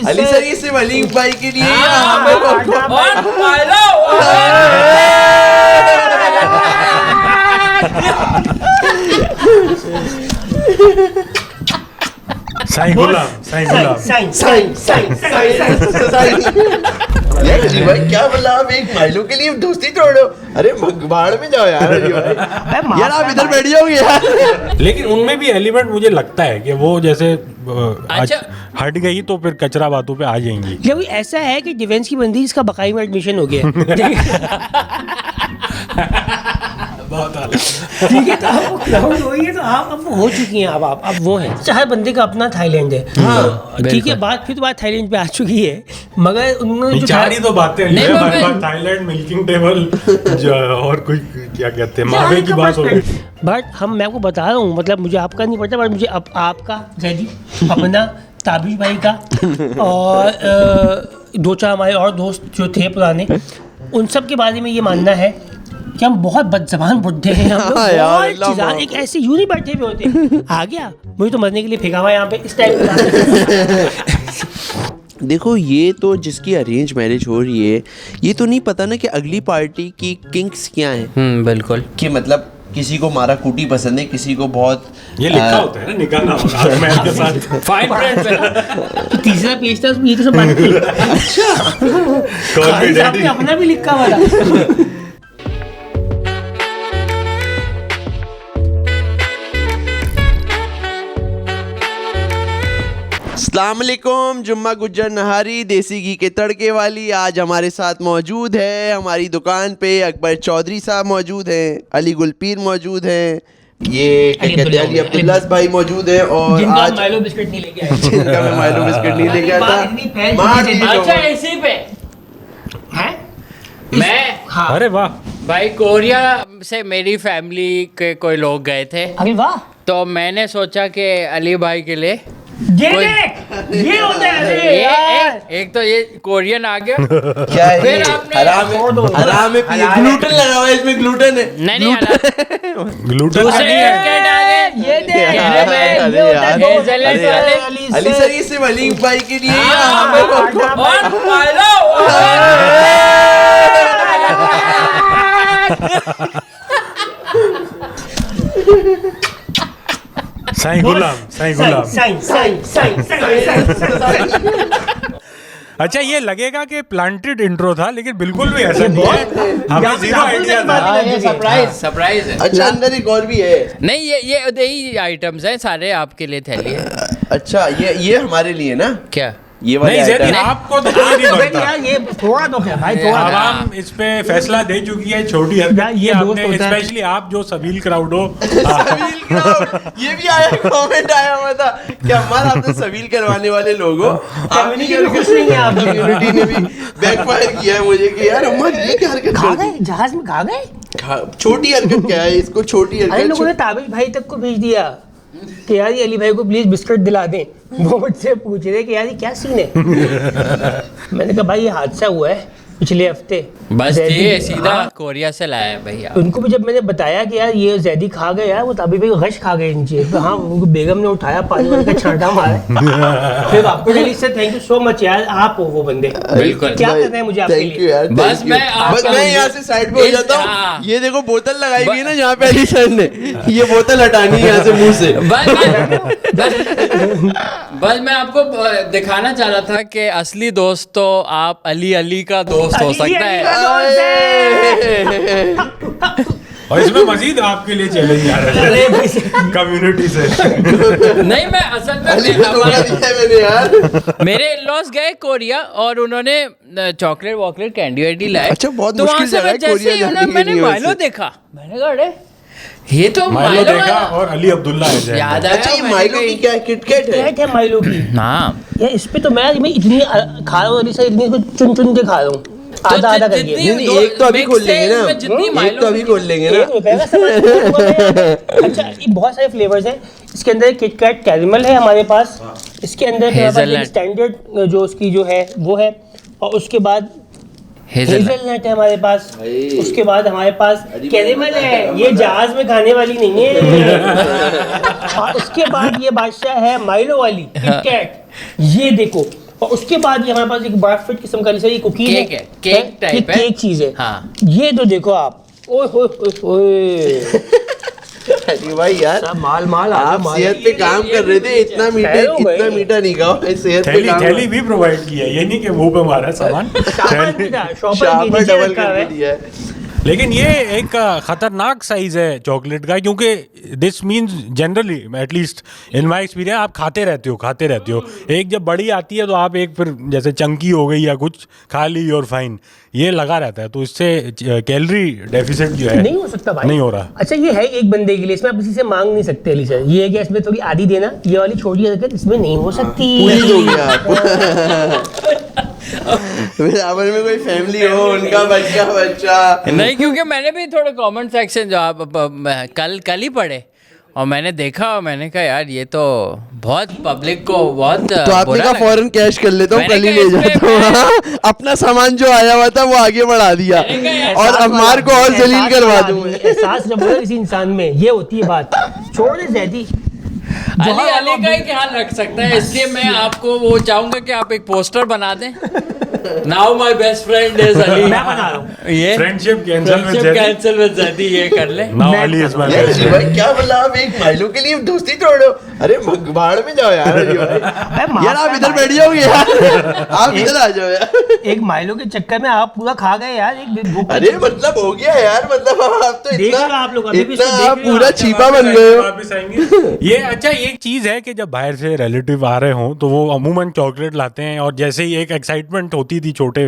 Ali sir ये सिर्फ अली भाई के लिए साईं गुलाम अली भाई क्या बोला आप एक माइलो के लिए दोस्ती तोड़ो। अरे बाहर में जाओ यार अली भाई, यार आप इधर बैठ जाओगे यार। लेकिन उनमें भी एलिमेंट मुझे लगता है कि वो जैसे हट गई तो फिर कचरा बातों पे आ जाएंगी। जब ऐसा है कि डिफेंस की बंदी इसका बकाई में एडमिशन हो गया बहुत ठीक है, तो आप क्राउड वही है, तो आप अब हो चुकी हैं, अब आप वो हैं। हर बंदे का अपना थाईलैंड है। हाँ, ठीक है, बात थाईलैंड पे आ चुकी है, मगर उन्होंने जो चार ही तो बातें थाईलैंड, मिल्किंग टेबल और कोई क्या कहते हैं मावे की बात हो गई। बट मैं आपको बता रहा हूँ, मतलब मुझे आपका नहीं पता, बट मुझे आपका जैदी अपना ताबिश भाई का और दो चार हमारे और दोस्त जो थे पुराने, उन सब के बारे में ये मानना है कि हम बहुत बदज़बान बुड्ढे हैं। हम लोग बहुत चीज़ान एक ऐसे यूं नहीं बैठे हुए होते। आ गया मुझे तो मरने के लिए फेंका हुआ यहाँ पे इस टाइप का। देखो ये तो जिसकी अरेंज मैरिज हो रही है, ये तो नहीं पता ना कि अगली पार्टी की किंग्स क्या हैं। बिल्कुल, कि मतलब किसी को मारा कूटी पसंद है, किसी को बहुत ये लिखा होता है ना निकाह ना के साथ फाइन प्रिंट तो तीसरा पेज था उसमें ये तो सब बात थी। अच्छा आपने अपना भी लिखा हुआ था। अस्सलाम वालेकुम, जुम्मा गुज्जर नहारी देसी घी के तड़के वाली आज हमारे साथ मौजूद है। हमारी दुकान पे अकबर चौधरी साहब मौजूद हैं, अली गुलपीर मौजूद हैं, ये अली अब्दुल्ला भाई मौजूद हैं, और आज माइलो बिस्किट नहीं लेके आया, जिनका मैं माइलो बिस्किट नहीं लेके आया। अच्छा इसी पे हैं मैं हाँ। अरे वाह भाई, कोरिया से मेरी फैमिली के कोई लोग गए थे, अरे वाह, तो मैंने सोचा कि अली भाई के लिए ये होता है। एक तो ये कोरियन आ गया। क्या है फिर ये? आपने हराम है, ग्लूटेन लगा हुआ है इसमें, ग्लूटेन है। नहीं ग्लूटेन दूसरे बिस्किट आ गए। ये अली सर ये सिर्फ अली भाई के लिए साईं गुलाम अच्छा ये लगेगा कि प्लांटेड इंट्रो था, लेकिन बिल्कुल भी ऐसा नहीं है, हमें जीरो आइडिया था। सरप्राइज है। अच्छा अंदर एक और भी है। नहीं ये यही आइटम्स हैं सारे आपके लिए थैली है। अच्छा ये हमारे लिए ना, क्या ये वाले नहीं आइटम आपको तो कोई नहीं बनता। ये थोड़ा तो है भाई, थोड़ा आवाम इस पे फैसला दे चुकी है, छोटी हरकत ये आपने, स्पेशली आप जो सबील क्राउड हो। ये भी आया, कमेंट आया हुआ था कि हमारा आपने सबील करवाने वाले लोग हो। कम्युनिटी ने भी बैकफायर किया है मुझे कि यार अम्मा ये क्या हरकत कर दी, जहाज में खा गए। छोटी हरकत क्या है, इसको छोटी अरे लोगों ने हरकत। ताबिश भाई तक को भेज दिया कि यार ये अली भाई को प्लीज बिस्किट दिला दें। वो मुझसे पूछ रहे कि यार ये क्या सीन है। मैंने कहा भाई ये हादसा हुआ है पिछले हफ्ते, बस ये सीधा कोरिया से लाया है भैया। उनको भी जब मैंने बताया कि यार ये जैदी खा गए यार, वो तभी भी गश खा गए नीचे। तो हाँ, उनको बेगम ने उठाया, पानी वाले का छांटा मारा। फिर आपको दिल्ली से थैंक यू सो मच यार, आप हो वो बंदे। बिल्कुल, क्या करना है मुझे आपके लिए। बस मैं यहाँ से साइड पे हो जाता हूँ। ये देखो बोतल लगाई गई ना जहाँ पे अली सर ने, ये बोतल हटानी है यहाँ से मुंह से। बस मैं आपको दिखाना चाह रहा था कि असली दोस्त तो आप अली का दोस्त हो सकता है। और इसमें मजीद आपके लिए चैलेंज आ रहा है कम्युनिटी से। नहीं मैं असल में यार मेरे इन-लॉज गए कोरिया और उन्होंने चॉकलेट वॉकलेट कैंडी वैंडी लाए। अच्छा, बहुत तो मुश्किल जगह है कोरिया जाने के लिए। मैंने माइलो देखा, मैंने कहा अरे ये तो माइलो देखा और अली अब्दुल्ला याद अच्छा ये माइलो की क्या है, किटकैट है? क्या है माइलो की? हाँ यार इस पे तो मैं इतनी खा रहा हूँ अली सर, इतनी चुन चुन के खा रहा हूँ, आधा आधा करके। नहीं एक तो अभी खोल लेंगे ना, एक तो अभी खोल लेंगे ना। अच्छा ये बहुत सारे फ्लेवर्स हैं। इसके अंदर किटकैट कैरेमल है हमारे पास, इसके अंदर स्टैंडर्ड जो उसकी जो है वो है, और उसके बाद हेजलनट है हमारे पास, उसके बाद हमारे पास कैरेमल है, ये जहाज में खाने वाली नहीं है। और उसके बाद ये बादशाह है माइलो वाली किटकैट, ये देखो। और उसके बाद ये हमारे पास एक बड़ा फिट किस्म का ये कुकीज है, केक टाइप है, केक चीज है। हाँ। ये तो देखो आप, ओए होए होए होए। अरे भाई यार, सब माल आप सेहत पे काम कर रहे थे, इतना मीठा नहीं खाओ, सेहत पे काम। थैली भी प्रोवाइड किया, ये नहीं कि मुंह पे मारा सामान। शॉपर डबल करके दिया है। लेकिन ये एक खतरनाक साइज है चॉकलेट का, क्योंकि this means generally at least in my experience आप खाते रहते हो। एक जब बड़ी आती है तो आप एक फिर जैसे चंकी हो गई या कुछ खा ली और फाइन, ये लगा रहता है, तो इससे कैलोरी डेफिसिट जो है नहीं हो सकता भाई, नहीं हो रहा। अच्छा ये है एक बंदे के लिए, इसमें आप किसी से मांग नहीं सकते अली सर। ये है कि इसमें थोड़ी आधी देना, ये वाली छोटी हरकत इसमें नहीं हो सकती। पूरी हो गया आप। बराबर में कोई फैमिली हो, उनका बच्चा नहीं, क्योंकि मैंने भी थोड़ा कमेंट सेक्शन जो आप कल ही पढ़े और मैंने देखा और मैंने कहा यार ये तो बहुत पब्लिक को बहुत तो आपने बुरा कहा लगा। फौरन कैश कर लेता हूँ, मैंने कल ही कहा ले इस पे जाता हूँ। हाँ, अपना सामान जो आया हुआ था वो आगे बढ़ा दिया मैंने कहा यार, और अम्मार को और जलील करवा दूँ। एहसास जब होगा किसी इंसान में, ये होती है बात। छोड़ दे जैदी, अली का ही ख्याल रख सकता है, इसलिए मैं आपको वो चाहूंगा कि आप एक पोस्टर बना दें। Now my best friend is Ali. मैं बना रहा हूँ ये friendship cancel cancel with Zaidi, ये कर ले। नाउ अली इज माय यार बेस्ट जी भाई, क्या बोला आप, एक माइलो के लिए दोस्ती तोड़ो? अरे भाड़ में जाओ यार अली भाई। यार आप इधर बैठ जाओगे यार, आप इधर आ जाओ यार। एक माइलो के चक्कर में आप पूरा खा गए यार, एक भूख। अरे मतलब हो गया यार, मतलब आप तो देख इतना लो आप लोग, अभी भी इतना इसको देख आप रहे हो पूरा आप। छीपा बन गए हो। वापस आएंगे। ये अच्छा एक चीज है कि जब बाहर से रिलेटिव आ रहे हों तो वो अमूमन चॉकलेट लाते हैं, और जैसे ही एक एक्साइटमेंट होती थी छोटे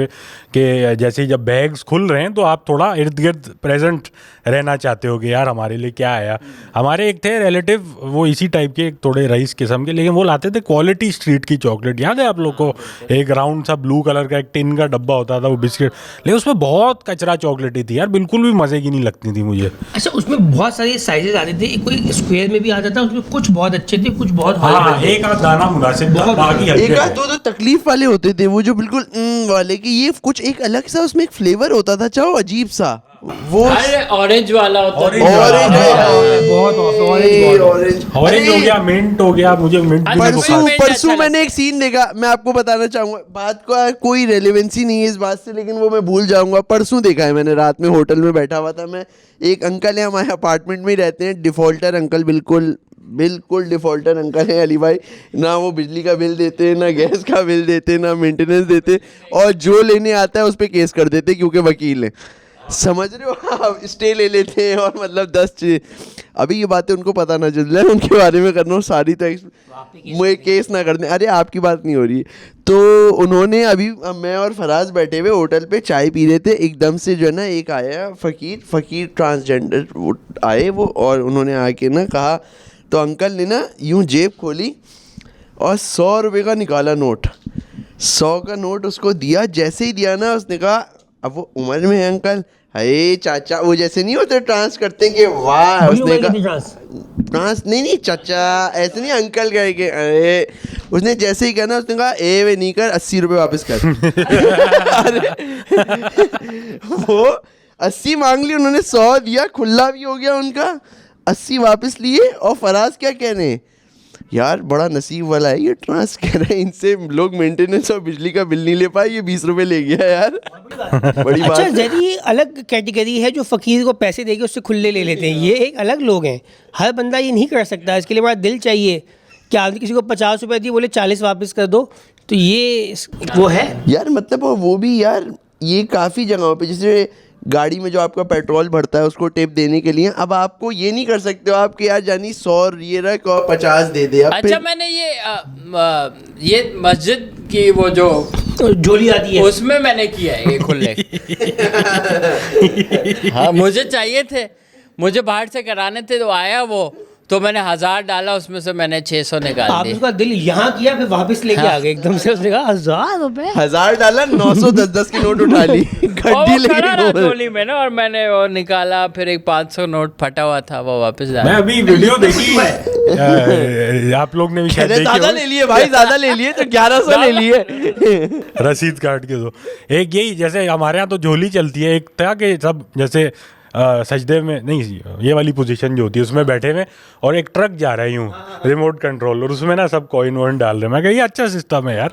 कि जैसे ही जब बैग्स खुल रहे हैं तो आप थोड़ा इर्द गिर्द प्रेजेंट रहना चाहते हो कि यार हमारे लिए क्या आया। हमारे एक थे रिलेटिव, वो इसी टाइप के थोड़े रईस किस्म के, लेकिन वो लाते थे क्वालिटी स्ट्रीट की चॉकलेट। याद है आप लोग को, एक राउंड सा ब्लू कलर का एक टिन का डब्बा होता था वो बिस्किट, लेकिन उसमें बहुत कचरा चॉकलेट थी यार, बिल्कुल भी मजे की नहीं लगती थी मुझे। अच्छा उसमें बहुत सारे साइजेस आते थे, कोई स्क्वायर में भी आता था, उसमें कुछ बहुत अच्छे थे, कुछ बहुत हाँ, एक आध दाना मुनासिब था, बाकी एक हल्के आध थे। दो तो तकलीफ वाले होते थे, वो जो बिल्कुल वाले की, ये कुछ एक अलग सा उसमें एक फ्लेवर होता था, चाहो अजीब सा वो अरे ऑरेंज वाला होता है। बहुत ऑरेंज ऑरेंज हो गया, मिंट हो गया, मुझे मिंट भी नहीं परसों पसंद। परसों मैंने एक सीन देखा, मैं आपको बताना चाहूंगा, बात का कोई रेलेवेंसी नहीं है इस बात से, लेकिन वो मैं भूल जाऊंगा। परसों देखा है मैंने, रात में होटल में बैठा हुआ था मैं, एक अंकल है हमारे अपार्टमेंट में ही रहते हैं, डिफॉल्टर अंकल, बिल्कुल बिल्कुल डिफॉल्टर अंकल है अली भाई। ना वो बिजली का बिल देते, ना गैस का बिल देते, ना मेंटेनेंस देते, और जो लेने आता है उस पर केस कर देते क्योंकि वकील हैं, समझ रहे हो आप, स्टे ले लेते हैं और मतलब 10 अभी ये बातें उनको पता ना चल जाए, उनके बारे में करना सारी, तो मुझे केस ना कर दें। अरे आपकी बात नहीं हो रही है। तो उन्होंने अभी, मैं और फराज बैठे हुए होटल पे चाय पी रहे थे, एकदम से जो है ना एक आया फ़कीर ट्रांसजेंडर वो आए वो, और उन्होंने आके ना कहा, तो अंकल ने ना यूं जेब खोली और 100 रुपये का निकाला नोट, 100 का नोट उसको दिया। जैसे ही दिया ना, उसने कहा, अब वो उम्र में है अंकल, अरे चाचा, वो जैसे नहीं होते ट्रांस करते हैं कि वाह, उसने कहा ट्रांस नहीं चाचा, ऐसे नहीं अंकल कह के, अरे उसने जैसे ही कहा ना, उसने कहा ए वे नहीं कर, 80 रुपये वापस कर। वो 80 मांग ली उन्होंने, 100 दिया, खुला भी हो गया उनका, 80 वापस लिए। और फराज क्या कह रहे हैं, यार बड़ा नसीब वाला है ये ट्रांस, कह रहे हैं इनसे लोग मेंटेनेंस और बिजली का बिल नहीं ले पाए, ये 20 रुपए ले गया यार, बड़ी बात। अच्छा जैदी अलग कैटेगरी है जो फकीर को पैसे देके उससे खुले ले लेते हैं, ये एक अलग लोग हैं। हर बंदा ये नहीं कर सकता, इसके लिए बड़ा दिल चाहिए कि आदमी किसी को 50 रुपए दिए, बोले 40 वापस कर दो, तो ये वो है यार। मतलब वो भी यार, ये काफ़ी जगहों पे, जैसे गाड़ी में जो आपका पेट्रोल भरता है उसको टिप देने के लिए, अब आपको ये नहीं कर सकते हो आप कि यार जानी 100 ये रख और 50 दे दे। अच्छा मैंने ये मस्जिद की वो जो झोली आती है उसमें मैंने किया है ये खुले। हाँ मुझे चाहिए थे, मुझे बाहर से कराने थे, तो आया वो, तो मैंने 1000 डाला, उसमें से मैंने 600 निकाल आप दिए। उसका दिल यहाँ किया, फिर वापस लेके आ गए एकदम से, उसने कहा 1000 रुपए, 1000 डाला, 910 की नोट उठा ली, गड्डी लेके ट्रोली में ना, और मैंने वो निकाला, फिर एक 500 नोट फटा हुआ था वो वापस डाला। मैं अभी वीडियो देखी आप लोग ने भी शायद कहते देखी ज्यादा होगी। ले लिए भाई, ज्यादा ले लिए तो 1100 ले लिए। रसीद काट के दो। एक यही जैसे हमारे यहाँ तो झोली चलती है, एक था कि सब जैसे सजदे में नहीं, ये वाली पोजीशन जो होती है उसमें बैठे हुए और एक ट्रक जा रहा है यूं रिमोट कंट्रोल, और उसमें ना सब कॉइन वॉइन डाल रहे हैं। मैं कहा ये अच्छा सिस्टम है यार,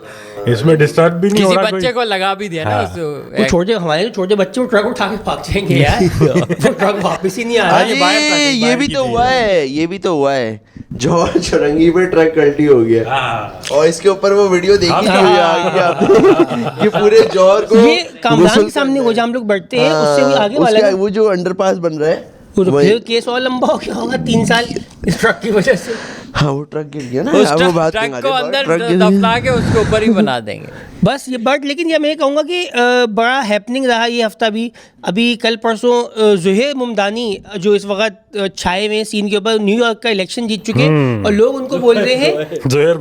इसमें डिस्टर्ब भी नहीं हो किसी रहा बच्चे को लगा भी दिया ना हाँ। वो छोटे हमारे छोटे बच्चे वो ट्रक उठा के भाग जाएंगे यार, वो ट्रक वापस ही नहीं आ रहा। ये बाहर था, अरे ये बाहर भी की तो थी। हुआ है, ये भी तो हुआ है। जौहर चुरंगी पे ट्रक कल्टी हो गया हाँ। और इसके ऊपर वो वीडियो देखी हाँ। थी आगे आपने कि पूरे जौहर को ये कामरान गुस्ल के सामने करना वो है। जहाँ हम लोग बैठते हैं हाँ, उससे भी आगे वाला उसका ना, वो जो अंडरपास बन रहा है वो तो वही। फिर केस और लंबा हो गया होगा 3 साल इस ट्रक की वजह से। हाँ वो ट्रक गिर गया ना, उस अब वो बात ट्रक नहीं को आ रही, अंदर ट्रक गिर दफना के उसके ऊपर ही बना देंगे। बस ये बट लेकिन ये मैं कहूँगा कि बड़ा हैपनिंग रहा ये हफ्ता भी। अभी कल परसों ज़ुहैर मुमदानी जो इस वक्त छाए हुए सीन के ऊपर न्यूयॉर्क का इलेक्शन जीत चुके हैं और लोग उनको बोल रहे हैं जोहर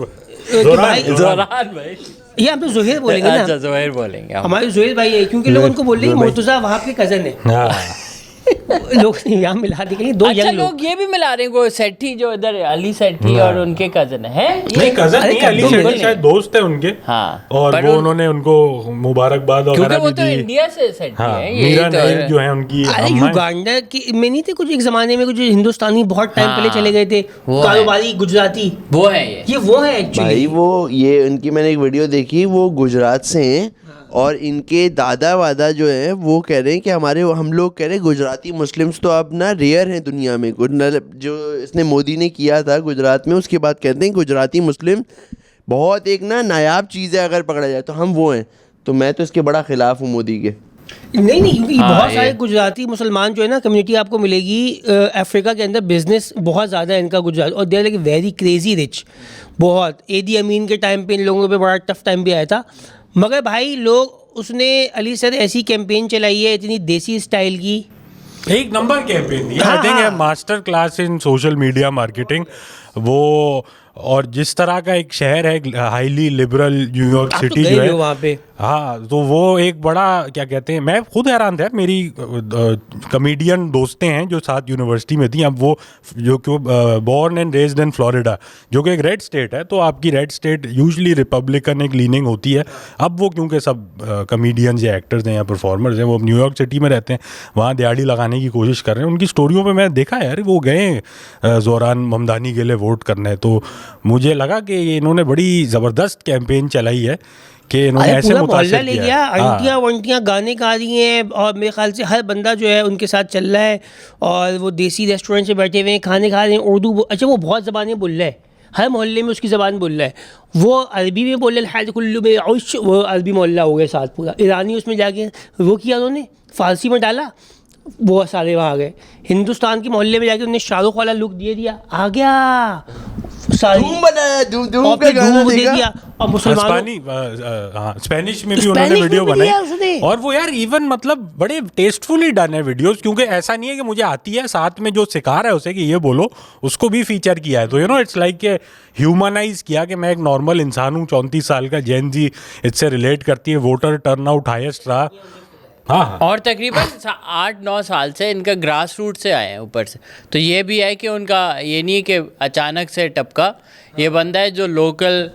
कि भाई जोरान भाई, ये हम तो ज़ुहैर बोलेंगे अच्छा ना, जोहर बोलेंगे हम। हमारे ज़ुहैर भाई है क्योंकि लोग उनको बोल रहे हैं मुर्तज़ा वहाँ के कज़न है। हाँ। लोग यहाँ मिला देंगे दो अच्छा यंग लोग। लोग ये भी मिला रहे हैं, वो सेठी जो इधर अली सेठी और उनके कजन है नहीं कजन अरे नहीं, अली कद्दू सेठी मिले। शायद दोस्त है उनके। हाँ, और पर वो उन्होंने उनको मुबारकबाद क्योंकि वगैरह वो भी तो दी। इंडिया से सेठी हाँ, है मीरा ये नाइक तो जो है उनकी अरे अम्मा है। युगांडा की में नहीं थे कुछ एक जमाने में कुछ हिंदुस्तानी बहुत टाइम हाँ, पहले चले गए थे वो है। कारोबारी गुजराती, वो है ये। ये वो है भाई एक्चुअली। वो ये उनकी मैंने एक वीडियो देखी, वो गुजरात से हैं और इनके दादा वादा जो है वो कह रहे हैं कि हम लोग कह रहे हैं गुजराती मुस्लिम्स तो अब ना रेयर हैं दुनिया में। जो इसने मोदी ने किया था गुजरात में, उसके बाद कहते हैं गुजराती मुस्लिम बहुत एक ना नायाब चीज़ है, अगर पकड़ा जाए तो हम वो हैं। तो मैं तो इसके बड़ा खिलाफ हूँ मोदी के। नहीं क्योंकि हाँ, बहुत सारे ये- गुजराती मुसलमान जो है ना कम्युनिटी आपको मिलेगी अफ्रीका के अंदर, बिजनेस बहुत ज़्यादा है इनका गुजरात, और they are like very crazy rich बहुत। एडी अमीन के टाइम पे इन लोगों पे बड़ा टफ टाइम भी आया था, मगर भाई लोग उसने अली सर ऐसी कैंपेन चलाई है इतनी देसी स्टाइल की। एक नंबर कैंपेन दी। हाँ, आई थिंक हाँ। Master class in social media marketing वो। और जिस तरह का एक शहर है हाईली लिबरल न्यूयॉर्क आप तो सिटी गए जो भी है हो वहाँ पे। हाँ, तो वो एक बड़ा क्या कहते हैं, मैं खुद हैरान था। मेरी कॉमेडियन दोस्तें हैं जो साथ यूनिवर्सिटी में थी, अब वो जो कि born and raised in Florida जो कि एक रेड स्टेट है, तो आपकी रेड स्टेट यूजुअली रिपब्लिकन एक लीनिंग होती है। अब वो क्योंकि सब कॉमेडियंस या एक्टर्स हैं या परफॉर्मर्स हैं, वो अब न्यूयॉर्क सिटी में रहते हैं, वहाँ दिहाड़ी लगाने की कोशिश कर रहे हैं। उनकी स्टोरियों पे मैं देखा यार वो गए ज़ोरान ममदानी के लिए वोट करने, तो मुझे लगा कि इन्होंने बड़ी ज़बरदस्त कैंपेन चलाई है कि इन्होंने अरे ऐसे पूरा मोहल्ला मुतासिर ले किया गया, है। हाँ। आंटियाँ वंटियाँ गाने गा रही हैं और मेरे ख्याल से हर बंदा जो है उनके साथ चल रहा है, और वो देसी रेस्टोरेंट से बैठे हुए हैं, खाने खा रहे हैं, उर्दू अच्छा वो बहुत ज़बानें बोल रहा है, हर मोहल्ले में उसकी ज़बान बोल रहा है। वो अरबी में बोल रहा है, कुल्लू में औश, वो अरबी मोहल्ला हो गया साथ पूरा। ईरानी उसमें जाके वो किया उन्होंने, फ़ारसी में डाला, वो सारे वहाँ आ गए। हिंदुस्तान के मोहल्ले में जाके उन्होंने शाहरुख वाला लुक दे दिया, आ गया सारी, धूम बनाया, धूम और का फिर गाना धूम दे देखा। दिया। और मुसलमानों स्पेनिश में भी स्पेनिश उन्होंने में वीडियो भी बनाई, दिया उसने। और वो यार इवन मतलब बड़े टेस्टफुली डन है वीडियोस, क्योंकि ऐसा नहीं है कि मुझे आती है, साथ में जो सिखा रहा है उसे कि ये बोलो, उसको भी फीचर किया है। तो इट्स लाइक के ह्यूमनाइज किया कि मैं एक नॉर्मल इंसान हूँ, 34 साल का जैन जी इससे रिलेट करती है, वोटर टर्नआउट हाईएस्ट रहा। हाँ, और तकरीबन 8-9 साल से इनका ग्रास रूट से आए हैं ऊपर से। तो ये भी है कि उनका ये नहीं है कि अचानक से टपका, ये बंदा है जो लोकल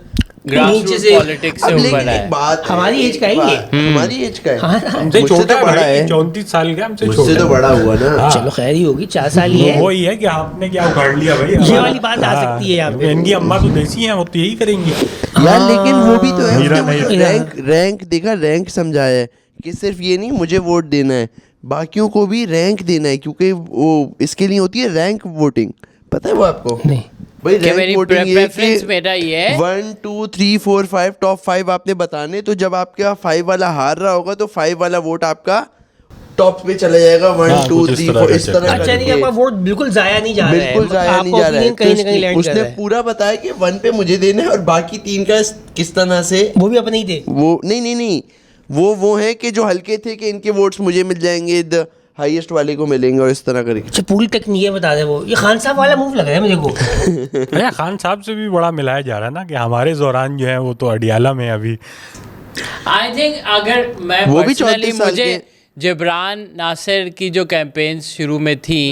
ग्रास नीचे रूट से- पॉलिटिक्स से अब ऊपर लेकिन है। एक बात है, हमारी एज का है ये। हमारी एज का है। हाँ, हमसे मुझसे छोटा तो बड़ा है, है, 34 साल का, हमसे मुझसे छोटा तो बड़ा हुआ ना। हाँ। चलो खैर ही होगी, 4 साल ही है। वही है कि आपने क्या उखाड़ लिया भाई। ये वाली बात आ सकती है यहाँ पे। इनकी अम्मा तो देसी हैं, वो तो यही करेंगी। यार लेकिन वो भी तो है, मीरा उसने नहीं। मुझे रैंक देखा, रैंक समझाया है कि सिर्फ ये नहीं मुझे वोट देना है, बाकियों को भी रैंक देना है, क्योंकि वो इसके लिए होती है रैंक वोटिंग। पता है वो आपको? नहीं भाई कि रैंक मेरी वोटिंग ये प्रेफरेंस मेरा ये है। 1 2 3 4 5 टॉप 5 आपने बताने, तो जब आपका 5 वाला हार रहा होगा तो 5 वाला वोट आपका टॉप पे चला जाएगा। 1 हाँ, 2 कुछ इस 3 तरह 4 का इस तरह अच्छा नहीं, करके। आपका वोट बिल्कुल जाया नहीं जा रहा है, बिल्कुल जाया नहीं आपका जा रहा है। opinion कहीं ना तो कहीं लैंड कर उसने रहा है। पूरा बताया कि 1 पे मुझे देना है और बाकी 3 का किस तरह से वो भी अपने ही थे। वो नहीं वो है कि जो हल्के थे कि इनके वोट्स मुझे मिल जाएंगे, द हाईएस्ट वाले को मिलेंगे, और इस तरह करके। अच्छा पूरी टेक्निक बता रहे वो, ये खान साहब वाला मूव लग रहा है मुझे को। अरे खान साहब से भी बड़ा मिलाया जा रहा है ना, कि हमारे दौरान जो है वो तो अडियाला में अभी। आई थिंक अगर मैं वो भी पर्सनली 34 साल मुझे के। जिब्रान नासिर की जो कैंपेन शुरू में थी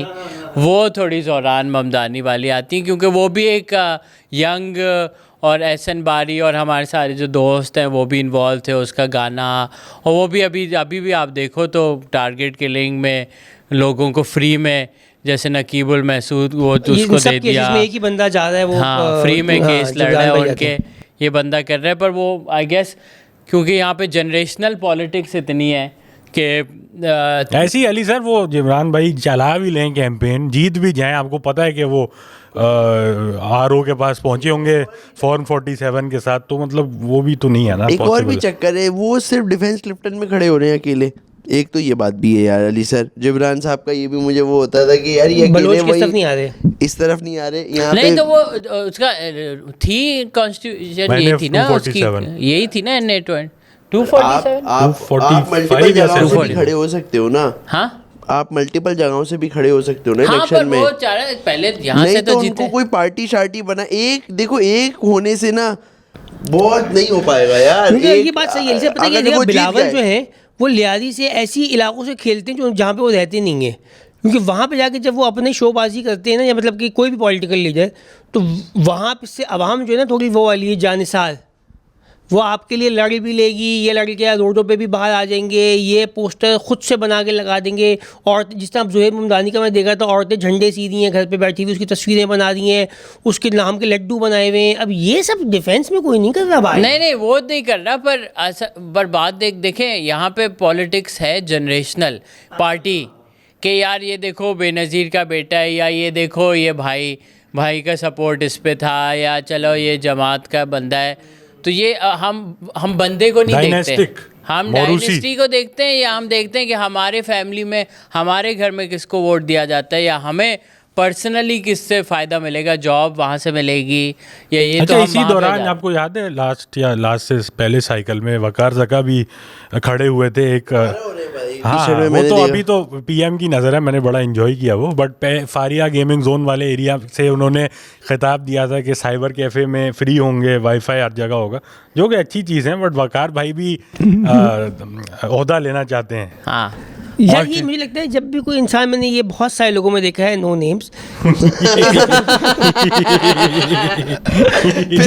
वो थोड़ी ज़ोरान ममदानी वाली आती हैं, क्योंकि वो भी एक यंग, और एहसन बारी और हमारे सारे जो दोस्त हैं वो भी इन्वॉल्व थे उसका गाना। और वो भी अभी भी आप देखो तो टारगेट किलिंग में लोगों को फ्री में, जैसे नकीबुल महसूद वो तो उसको दे दिया, एक ही बंदा जा रहा है वो, हाँ फ्री में हाँ, केस लड़ रहा है उनके, ये बंदा कर रहा है। पर वो आई गेस क्योंकि यहाँ पे जनरेशनल पॉलिटिक्स इतनी है कि ऐसी अली सर वो इमरान भाई चला भी लें कैंपेन, जीत भी जाएं, आपको पता है कि वो RO के पास पहुंचे होंगे फॉर्म 47 के साथ, तो मतलब वो भी तो नहीं है ना एक और भी possible। चक्कर है, वो सिर्फ डिफेंस लिफ्टन में खड़े हो रहे हैं अकेले। एक तो ये बात भी है यार अली सर, जिब्रान साहब का ये भी मुझे वो होता था कि यार ये बलोच अकेले किस तरफ वही नहीं आ रहे, इस तरफ नहीं आ रहे यहाँ नहीं पे। तो वो उसका थी कॉन्स्टिट्यूशन यही थी ना उसकी, 247 यही थी ना NA 247। आप 245 मल्टीपल जगहों से भी 240 खड़े हो सकते हो ना, हाँ आप मल्टीपल जगहों से भी खड़े हो सकते हो ना हाँ, इलेक्शन पर में। वो चाह रहे पहले यहाँ नहीं से तो तो उनको जीते। कोई पार्टी शार्टी बना, एक देखो एक होने से ना बहुत नहीं हो पाएगा यार। ये बात सही है। पता है अगर देखो वो जीत बिलावल गए- जो है वो लियारी से ऐसी इलाकों से खेलते हैं जो जहाँ पे वो रहते नहीं है, क्योंकि वहाँ पे जाके जब वो अपने शोबाजी करते हैं ना, या मतलब कि कोई भी पॉलिटिकल लीडर, तो वहाँ पे से आवाम जो है ना थोड़ी वो वाली है जानिसार, वो आपके लिए लड़ भी लेगी, ये लड़के रोडों पे भी बाहर आ जाएंगे, ये पोस्टर खुद से बना के लगा देंगे। और जिस तरह ज़ुहैब ममदानी का मैं देखा था, औरतें झंडे सी रही हैं घर पे बैठी हुई, उसकी तस्वीरें बना रही हैं, उसके नाम के लड्डू बनाए हुए हैं। अब ये सब डिफेंस में कोई नहीं कर रहा भाई। नहीं वो नहीं कर रहा, पर बात देखें यहाँ पे पॉलिटिक्स है जनरेशनल पार्टी के, यार ये देखो बेनज़ीर का बेटा है, या ये देखो ये भाई का सपोर्ट इस पे था, या चलो ये जमात का बंदा है। तो ये हम बंदे को नहीं देखते, Dynastic, हम मोरूसी। डायनेस्टी को देखते हैं, या हम देखते हैं कि हमारे फैमिली में हमारे घर में किसको वोट दिया जाता है, या हमें पर्सनली किससे फ़ायदा मिलेगा, जॉब वहाँ से मिलेगी, या ये अच्छा तो हम इसी वहाँ पे दौरान जाते आपको याद है लास्ट से पहले साइकिल में वकार ज़का भी खड़े हुए थे एक, हाँ टी-शर्ट में वो मैंने तो देखा। अभी तो PM की नज़र है, मैंने बड़ा एंजॉय किया वो, बट फारिया गेमिंग जोन वाले एरिया से उन्होंने खिताब दिया था कि साइबर कैफ़े में फ्री होंगे, वाईफाई हर जगह होगा, जो कि अच्छी चीज़ है, बट वकार भाई भी ओहदा लेना चाहते हैं। हाँ यार ये मुझे लगता है जब भी कोई इंसान, मैंने ये बहुत सारे लोगों में देखा है, नो नेम्स, फिर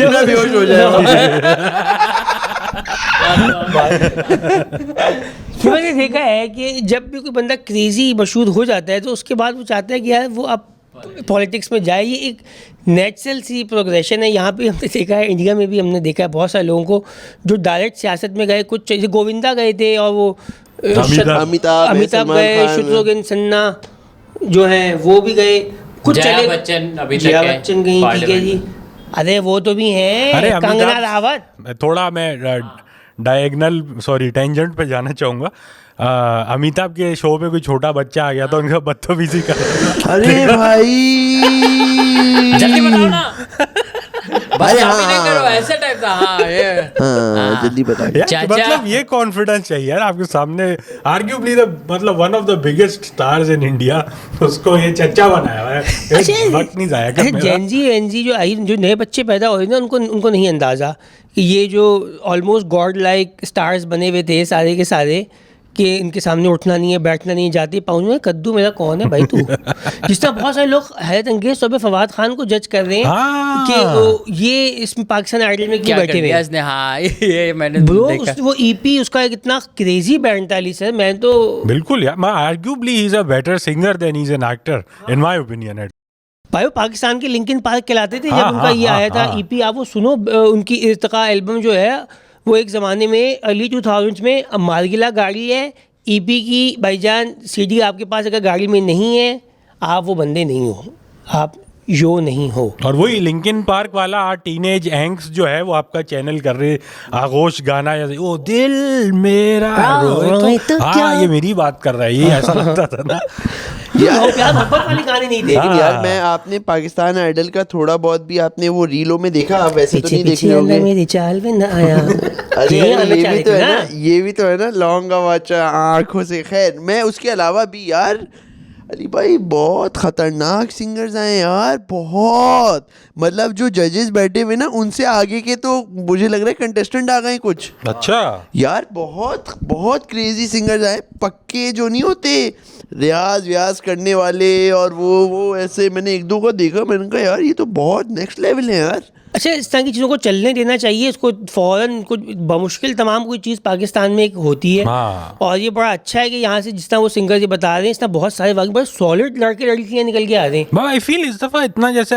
ना बेहोश हो जाएगा। तो मैंने देखा है कि जब भी कोई बंदा क्रेजी मशहूर हो जाता है तो उसके बाद वो चाहता है कि यार वो अब पॉलिटिक्स में जाए। ये एक नेचुरल सी प्रोग्रेशन है। यहाँ पे हमने देखा है, इंडिया में भी हमने देखा है बहुत सारे लोगों को जो डायरेक्ट सियासत में गए, कुछ जैसे गोविंदा गए थे, और वो अमिताभ गए, शत्रुघ्न सिन्हा जो हैं वो भी गए, कुछ जया चले, बच्चन अभी तक जया है बच्चन गई, ठीक है पार्लियामेंट जी, अरे वो तो भी हैं, अरे कंगना रावत। थोड़ा मैं टेंजेंट पे जाना चाहूँगा। अमिताभ के शो में कोई छोटा बच्चा आ गया था, उनका बदतमीजी कर, अरे भाई जल्दी बताओ ना, भाई अभी नहीं करो, हाँ ऐसा टाइप का, हाँ ये हाँ जल्दी बता। यार, चाचा। मतलब ये कॉन्फिडेंस चाहिए यार आपके सामने, आर्ग्यूबली द मतलब one of the biggest stars in India, उसको ये चच्चा बनाया हुआ है, वक्त नहीं जाया कर मेरा। जेनजी एनजी जो आई, जो नए बच्चे पैदा हो रहे ना, उनको नहीं अंदाज़ा कि ये जो ऑलमोस्ट गॉड लाइक स्टार्स बने हुए थे सारे के सारे, कि इनके सामने उठना नहीं है, बैठना नहीं है, जाति पाँव में कद्दू मेरा कौन है भाई तू। जिस तरह बहुत सारे लोग हैरत अंगेज तौर पे फवाद खान को जज कर रहे हैं हाँ। कि ये इसमें पाकिस्तान आइडल में क्यों क्या कर बैठे हुए दिया हैं। इसने, हाँ ये मैंने ब्रो देखा। वो EP उसका एक इतना क्रेजी बैंड था अली सर, मैं तो बिल्कुल यार, मैं arguably he is a better singer than he is an actor in my opinion. भाई वो पाकिस्तान के लिंकिन पार्क कहलाते थे जब हाँ, उनका ये हाँ, आया था हाँ। EP। आप वो सुनो, उनकी इर्तिका एल्बम जो है वो एक ज़माने में अर्ली 2000s में, अब मारगिला गाड़ी है EP की भाईजान, CD आपके पास अगर गाड़ी में नहीं है, आप वो बंदे नहीं हो, आप यो नहीं हो। और वही लिंकिन पार्क वाला टीनेज एंग्स जो है वो आपका चैनल कर रहे, आगोश गाना या ओ दिल मेरा रोए तो क्या? हाँ, ये मेरी बात कर रहा है, ये ऐसा लगता था ना। यार प्यार मोहब्बत वाले गाने नहीं थे। लेकिन हाँ। यार मैं आपने पाकिस्तान आइडल का थोड़ा बहुत भी आपने वो रीलों में देखा, आप वैसे तो पीछे नहीं देख पीछे रहे अंदर होंगे। मेरी चाल में ना आया। अरे ये यार, आना ये चाह भी रहे तो थे है ना, ये भी तो है ना, लॉन्गा वाचा आंखों से। खैर मैं उसके अलावा भी यार अली भाई बहुत खतरनाक सिंगर्स आए हैं यार, बहुत। मतलब जो जजेस बैठे हुए ना उनसे आगे के तो मुझे लग रहा है कंटेस्टेंट आ गए हैं कुछ। अच्छा यार बहुत बहुत क्रेजी सिंगर्स आए, पक्के जो नहीं होते रियाज व्याज करने वाले, और वो ऐसे मैंने एक दो को देखा, मैंने कहा यार ये तो बहुत नेक्स्ट लेवल है यार। अच्छा, इस तरह की चीज़ों को चलने देना चाहिए, इसको फ़ौरन कुछ बमुश्किल तमाम कोई चीज़ पाकिस्तान में एक होती है। हाँ। और ये बड़ा अच्छा है कि यहाँ से जिस तरह वो सिंगर ये बता रहे हैं, इस तरह बहुत सारे वाकई बड़े सॉलिड लड़के लड़कियाँ निकल के आ रहे हैं। बट आई फील इस दफा इतना जैसे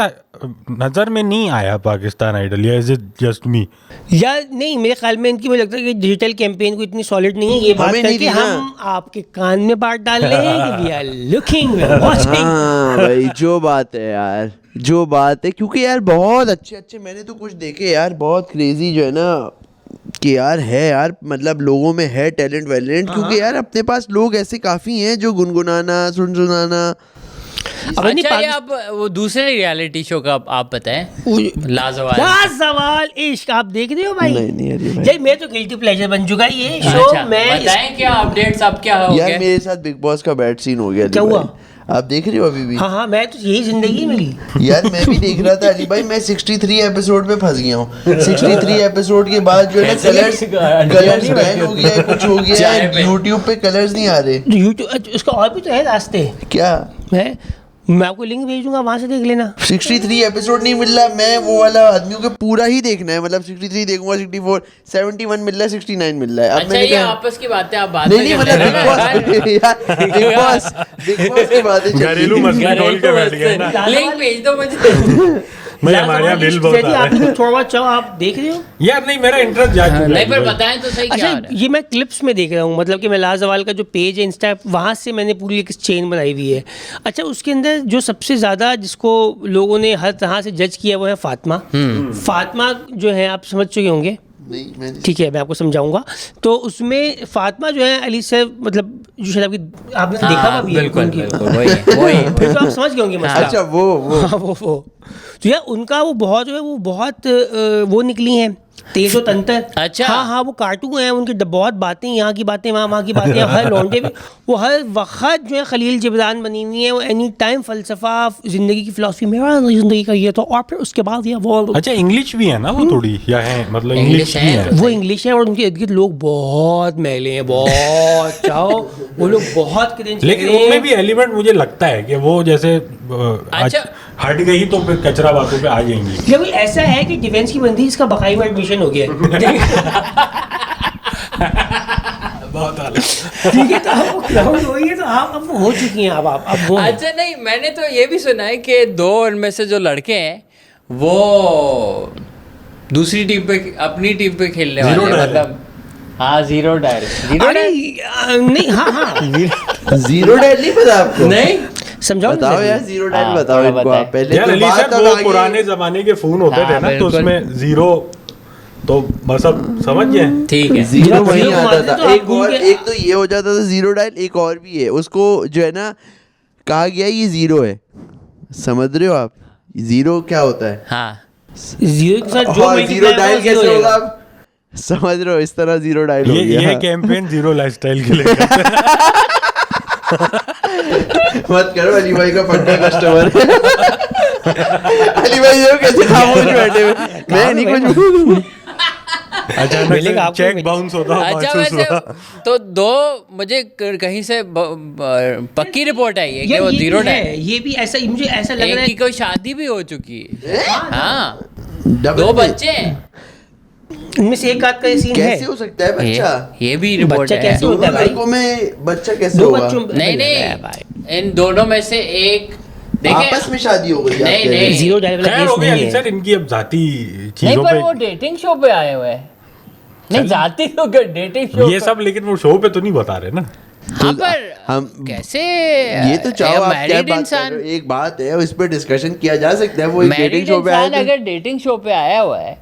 नजर में नहीं आया पाकिस्तान आइडल, या इज इट जस्ट मी? या नहीं, मेरे ख्याल में इनकी मुझे लगता है कि डिजिटल कैंपेन को इतनी सॉलिड नहीं है ये बात हमें नहीं करके दी ना। हम आपके कान में बात डाल रहे हैं कि we are looking, we are watching. हाँ भाई जो बात है यार, जो बात है, क्योंकि यार बहुत अच्छे अच्छे मैंने तो कुछ देखे यार, बहुत क्रेजी जो है ना कि यार है यार, मतलब लोगों में है टैलेंट वैलेंट, क्योंकि यार अपने पास लोग ऐसे काफ़ी हैं जो गुनगुनाना सुनाना। अब नहीं अच्छा, ये आप वो दूसरे रियलिटी शो का आप बताएं, लाजवाल इश्क आप देख रहे हो भाई? नहीं अरे भाई। यार मैं तो गिल्टी प्लेजर बन चुका है ये शो। अच्छा, मैं बताएं क्या अपडेट्स, अब क्या हो यार गया? मेरे साथ बिग बॉस का बैड सीन हो गया अली क्या भाई। हुआ? आप देख रहे हो अभी भी? हाँ मैं तो यही जिंदगी मिली। यार मैं भी देख रहा था अली भाई, मैं 63 एपिसोड में फंस गया हूँ। 63 एपिसोड के बाद जो है ना कलर्स बैन हो गया है, कुछ हो गया है, यूट्यूब पे कलर्स नहीं आ रहे। यूट्यूब उसका और भी तो है रास्ते। क्या? मैं आपको लिंक भेज दूंगा, वहां से देख लेना। 63 एपिसोड नहीं मिल रहा, मैं वो वाला आदमियों का पूरा ही देखना है, मतलब 63 देखूंगा, 64 71 मिल रहा है, 69 मिल रहा है। अब अच्छा, मैंने ये कहा आपस की बातें आप बात नहीं मतलब बिग बॉस की बातें चल रही घरेलू थी। मसले खोल के बैठ गए ना। लिंक भेज दो मुझे। मैं हमारे यहाँ बिल बहुत आ आप रहा है। थोड़ा बहुत चाहो, आप देख रहे हो? यार नहीं, मेरा इंटरेस्ट जा चुका है नहीं, पर भाई। बताएं तो सही क्या हो अच्छा, रहा है? ये मैं क्लिप्स में देख रहा हूँ, मतलब कि मैं लाजवाल का जो पेज है इंस्टा, वहाँ से मैंने पूरी एक चेन बनाई हुई है। अच्छा, उसके अंदर जो सबसे ज़्यादा जिसको लोगों ने हर तरह से जज किया वो है फातिमा। फातिमा जो है आप समझ चुके होंगे, नहीं मैंने ठीक है मैं आपको समझाऊंगा। तो उसमें फातिमा जो है अली से, मतलब जो शायद आपने देखा हुआ हाँ, भी है बिल्कुल उनकी। बिल्कुल, वही फिर तो आप समझ गए होंगे मसला। अच्छा वो हाँ, वो तो यार उनका वो बहुत जो है वो बहुत वो निकली हैं तेज और तंतर। अच्छा। हाँ वो कार्टून हैं उनकी, बहुत बातें, यहाँ की बातें वहाँ की बातें, हर लौंडे में वो हर वक्त जो है खलील जिब्रान बनी हुई है। वो एनी टाइम फ़लसफ़ा, ज़िंदगी की फ़िलासफ़ी, मेरा ज़िंदगी का ये तो, और फिर उसके बाद ये वो। अच्छा, इंग्लिश भी है ना वो थोड़ी, या है मतलब इंग्लिश भी है? वो इंग्लिश है और उनके इर्द गिर्द लोग बहुत मैले हैं, बहुत चाहो वो लोग बहुत क्रिंज। लेकिन उनमें भी एलिमेंट मुझे लगता है कि वो जैसे आज अच्छा। हट गई तो फिर कचरा बातों पे आ जाएंगी। जब ऐसा है कि डिफेंस की बंदी इसका बाकायदा एडमिशन हो गया है। बहुत आला। ठीक है, तो अब क्राउड हो गई है, तो आप अब हो चुकी हैं, अब वो हैं। अच्छा, नहीं, मैंने तो ये भी सुना है कि दो उनमें से जो लड़के हैं वो दूसरी टीम पे, अपनी टीम पे खेलने वाले हैं, मतलब हाँ, जीरो डायल अरे नहीं, हाँ जीरो डायल नहीं पता आपको? नहीं समझाओ बताओ मुझे। यार, जीरो डायल हाँ, बताओ थोड़ा इनको बताएं। आप पहले यार तो अली बात सर, अब वो आगे- पुराने जमाने के फोन होते थे हाँ, ना, तो बिल्कुल। उसमें जीरो तो बस अब समझ गए। ठीक है। जीरो जब वहीं जीरो आता मारते था। तो आप एक और, उनके- एक तो ये हो जाता था जीरो डायल, एक और भी है, उसको जो है ना कहा गया ये जीरो है, समझ रहे हो आप? जीरो क्या होता है? हाँ, जीरो के साथ जो और multiply जीरो होगा, डायल जीरो कैसे होगा रहेगा। आप समझ रहे हो? इस तरह जीरो डायल हो ये गया। कैंपेन जीरो लाइफस्टाइल के लिए करते हैं। मत करो, अली भाई का पक्का कस्टमर है। अली भाई ये कैसे खामोश बैठे हुए, मैं नहीं कुछ बोलूं। अचानक मिलेगा से आपको चेक भी। बाउंस होता अच्छा, महसूस वैसे हुआ। तो दो मुझे कहीं से पक्की रिपोर्ट आई है कि यार वो ये भी जीरो है, डायल, ये भी ऐसा, मुझे ऐसा लग एक रहा की है। कोई शादी भी हो चुकी है। हाँ, डबल दो पे। बच्चे हैं। इनमें से एक आध का ये सीन है। कैसे हो सकता है बच्चा? ये भी रिपोर्ट बच्चा है। कैसे होता है दोनों भाई? लड़कों में बच्चा कैसे दो होगा? बच्चों नहीं नहीं, इन दोनों में से एक देखें। आपस में शादी हो गई? आप नहीं, कह रहे हैं? नहीं। जीरो डायल वाला खैर हो केस गया नहीं अली है। सर, इनकी अब जाती नहीं, चीजों पर वो पे डेटिंग शो पे आए हुए हैं। नहीं, जाती तो डेटिंग शो ये सब, लेकिन वो शो पे तो नहीं बता रहे ना। हाँ, पर हम कैसे ये तो चाहो आप क्या मैरिड बात कर इंसान, रहे हो, एक बात है उस पर डिस्कशन किया जा सकता है। वो एक मैरिड डेटिंग शो पे आया इंसान था। अगर डेटिंग शो पे आया हुआ है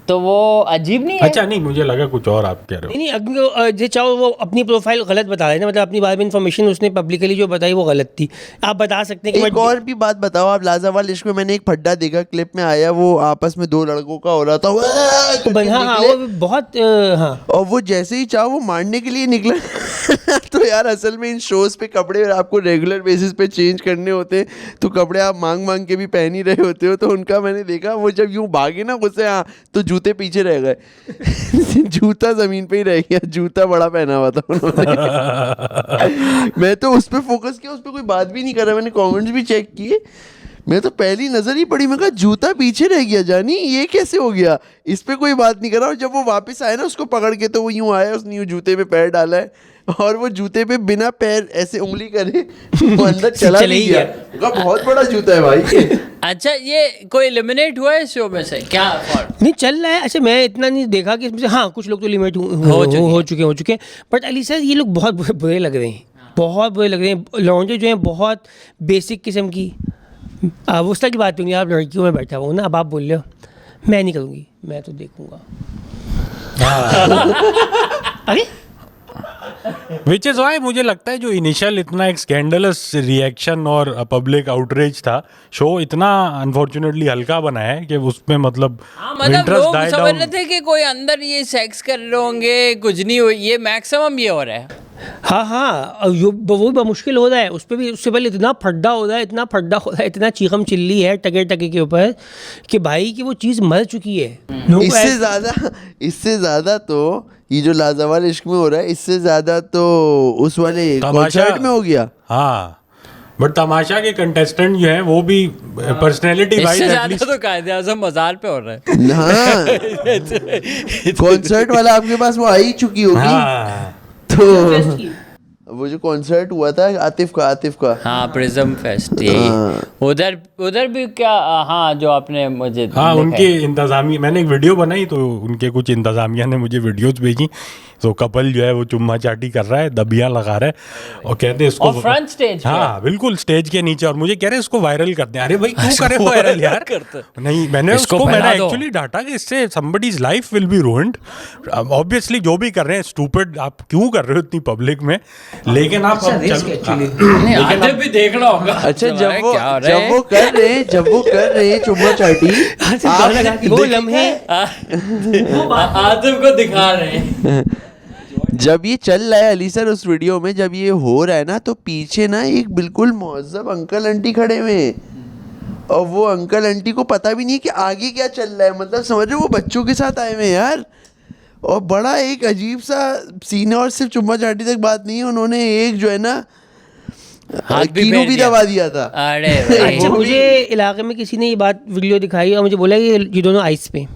तो वो अजीब नहीं है? अच्छा नहीं, मुझे लगा कुछ और आप कह रहे हो। नहीं अगर जो चाहो वो अपनी प्रोफाइल गलत बता रहे हैं, मतलब अपनी बारे में इन्फॉर्मेशन उसने पब्लिकली जो बताई वो गलत थी। आप बता सकते हैं कि एक और भी बात बताओ आप, लाजावाल इश्क में मैंने एक फड्डा देखा, क्लिप में आया, वो आपस में दो लड़कों का हो रहा था, हाँ, वो बहुत हाँ, और वो जैसे ही चाहो वो मारने के लिए निकला। तो यार असल में इन शोज पे कपड़े आपको रेगुलर बेसिस पे चेंज करने होते हैं, तो कपड़े आप मांग मांग के भी पहन ही रहे होते हो। तो उनका मैंने देखा वो जब यूं भागे ना उससे, हाँ, तो जूते पीछे रह गए जूता जमीन पे ही रह गया, जूता बड़ा पहना हुआ था उन्होंने मैं तो उस पर फोकस किया, उस पर कोई बात भी नहीं कर रहा, मैंने कॉमेंट्स भी चेक किए, मैं तो पहली नजर ही पड़ी, मैं कहा जूता पीछे रह गया जानी, ये कैसे हो गया, इस पे कोई बात नहीं कर रहा। और जब वो वापस आया ना उसको पकड़ के, तो वो यूं आया, उसने यूं जूते पे पैर डाला है और वो जूते पे बिना पैर ऐसे उंगली करे वो अंदर चला नहीं गया। बहुत बड़ा जूता है भाई। अच्छा, ये कोई एलिमिनेट हुआ है इस शो में से क्या? नहीं चल रहा है। अच्छा, मैं इतना नहीं देखा कि इसमें से, हाँ कुछ लोग तो लिमिट हो चुके हैं, बट अली सर ये लोग बहुत बुरे लग रहे हैं, बहुत बुरे लग रहे हैं। लॉन्ड्री जो है बहुत बेसिक किस्म की, अब उस तरह की बात नहीं, आप लड़कियों में बैठा हुआ ना, अब आप बोल रहे हो मैं नहीं करूँगी, मैं तो देखूँगा। अरे विच इज़ वाई मुझे लगता है जो इनिशियल इतना एक स्कैंडलस रिएक्शन और पब्लिक आउटरीच था, शो इतना अनफॉर्चुनेटली हल्का बना है कि उसमें मतलब मतलब इंटरेस्ट लोग डाई समझ डाउन। रहे थे कि कोई अंदर ये सेक्स कर रहे होंगे, कुछ नहीं हुई, ये मैक्सिमम ये हो रहा है। हाँ, वो भी मुश्किल हो रहा है, उस पर भी उससे पहले इतना फड्डा हो रहा है, इतना चीखम चिल्ली है टके टके के ऊपर कि भाई कि वो चीज़ मर चुकी है। इससे ज़्यादा तो ये जो लाजवाब इश्क में हो रहा है, इससे ज़्यादा तो उस वाले कॉन्सर्ट में हो गया। हाँ, बट तमाशा के कंटेस्टेंट जो हैं वो भी पर्सनैलिटी वाइज इससे ज्यादा तो कायदे आज़म मज़ार पे हो रहा है। हाँ, कॉन्सर्ट वाला आपके पास वो आ ही चुकी होगी। हाँ, तो वो जो कॉन्सर्ट हुआ था आतिफ का हाँ, प्रिज्म फेस्ट, यही उधर भी क्या, हाँ, जो आपने मुझे हाँ, दिखाया। उनके इंतजामी, मैंने एक वीडियो बनाई तो उनके कुछ इंतजामिया ने मुझे वीडियोस भेजी, तो कपल जो है वो चुम्मा चाटी कर रहा है, दबियाँ लगा रहा है और कहते हैं इसको, और फ्रंट स्टेज पे। हाँ बिल्कुल स्टेज के नीचे, और मुझे कह रहे हैं इसको वायरल करते हैं। अरे भाई क्यों करे वायरल यार? नहीं, मैंने एक्चुअली डाटा कि इससे somebody's life will be ruined. Obviously जो भी कर रहे हैं स्टूपिड, आप क्यों कर रहे हो इतनी पब्लिक में, लेकिन आप आगे भी देखना होगा। अच्छा, जब वो कर रहे हैं चुम्मा चाटी, वो लम्हे आतिफ को दिखा रहे हैं। जब ये चल रहा है अली सर, उस वीडियो में जब ये हो रहा है ना, तो पीछे ना एक बिल्कुल मुहज़्ज़ब अंकल आंटी खड़े हुए हैं, और वो अंकल आंटी को पता भी नहीं कि आगे क्या चल रहा है, मतलब समझ रहे हो, वो बच्चों के साथ आए हुए हैं यार, और बड़ा एक अजीब सा सीन है। और सिर्फ चुम्मा चाटी तक बात नहीं है, उन्होंने एक जो है ना कीनू भी दबा दिया था। अरे अच्छा, मुझे इलाके में किसी ने ये बात वीडियो दिखाई और मुझे बोला कि ये दोनों आइस पे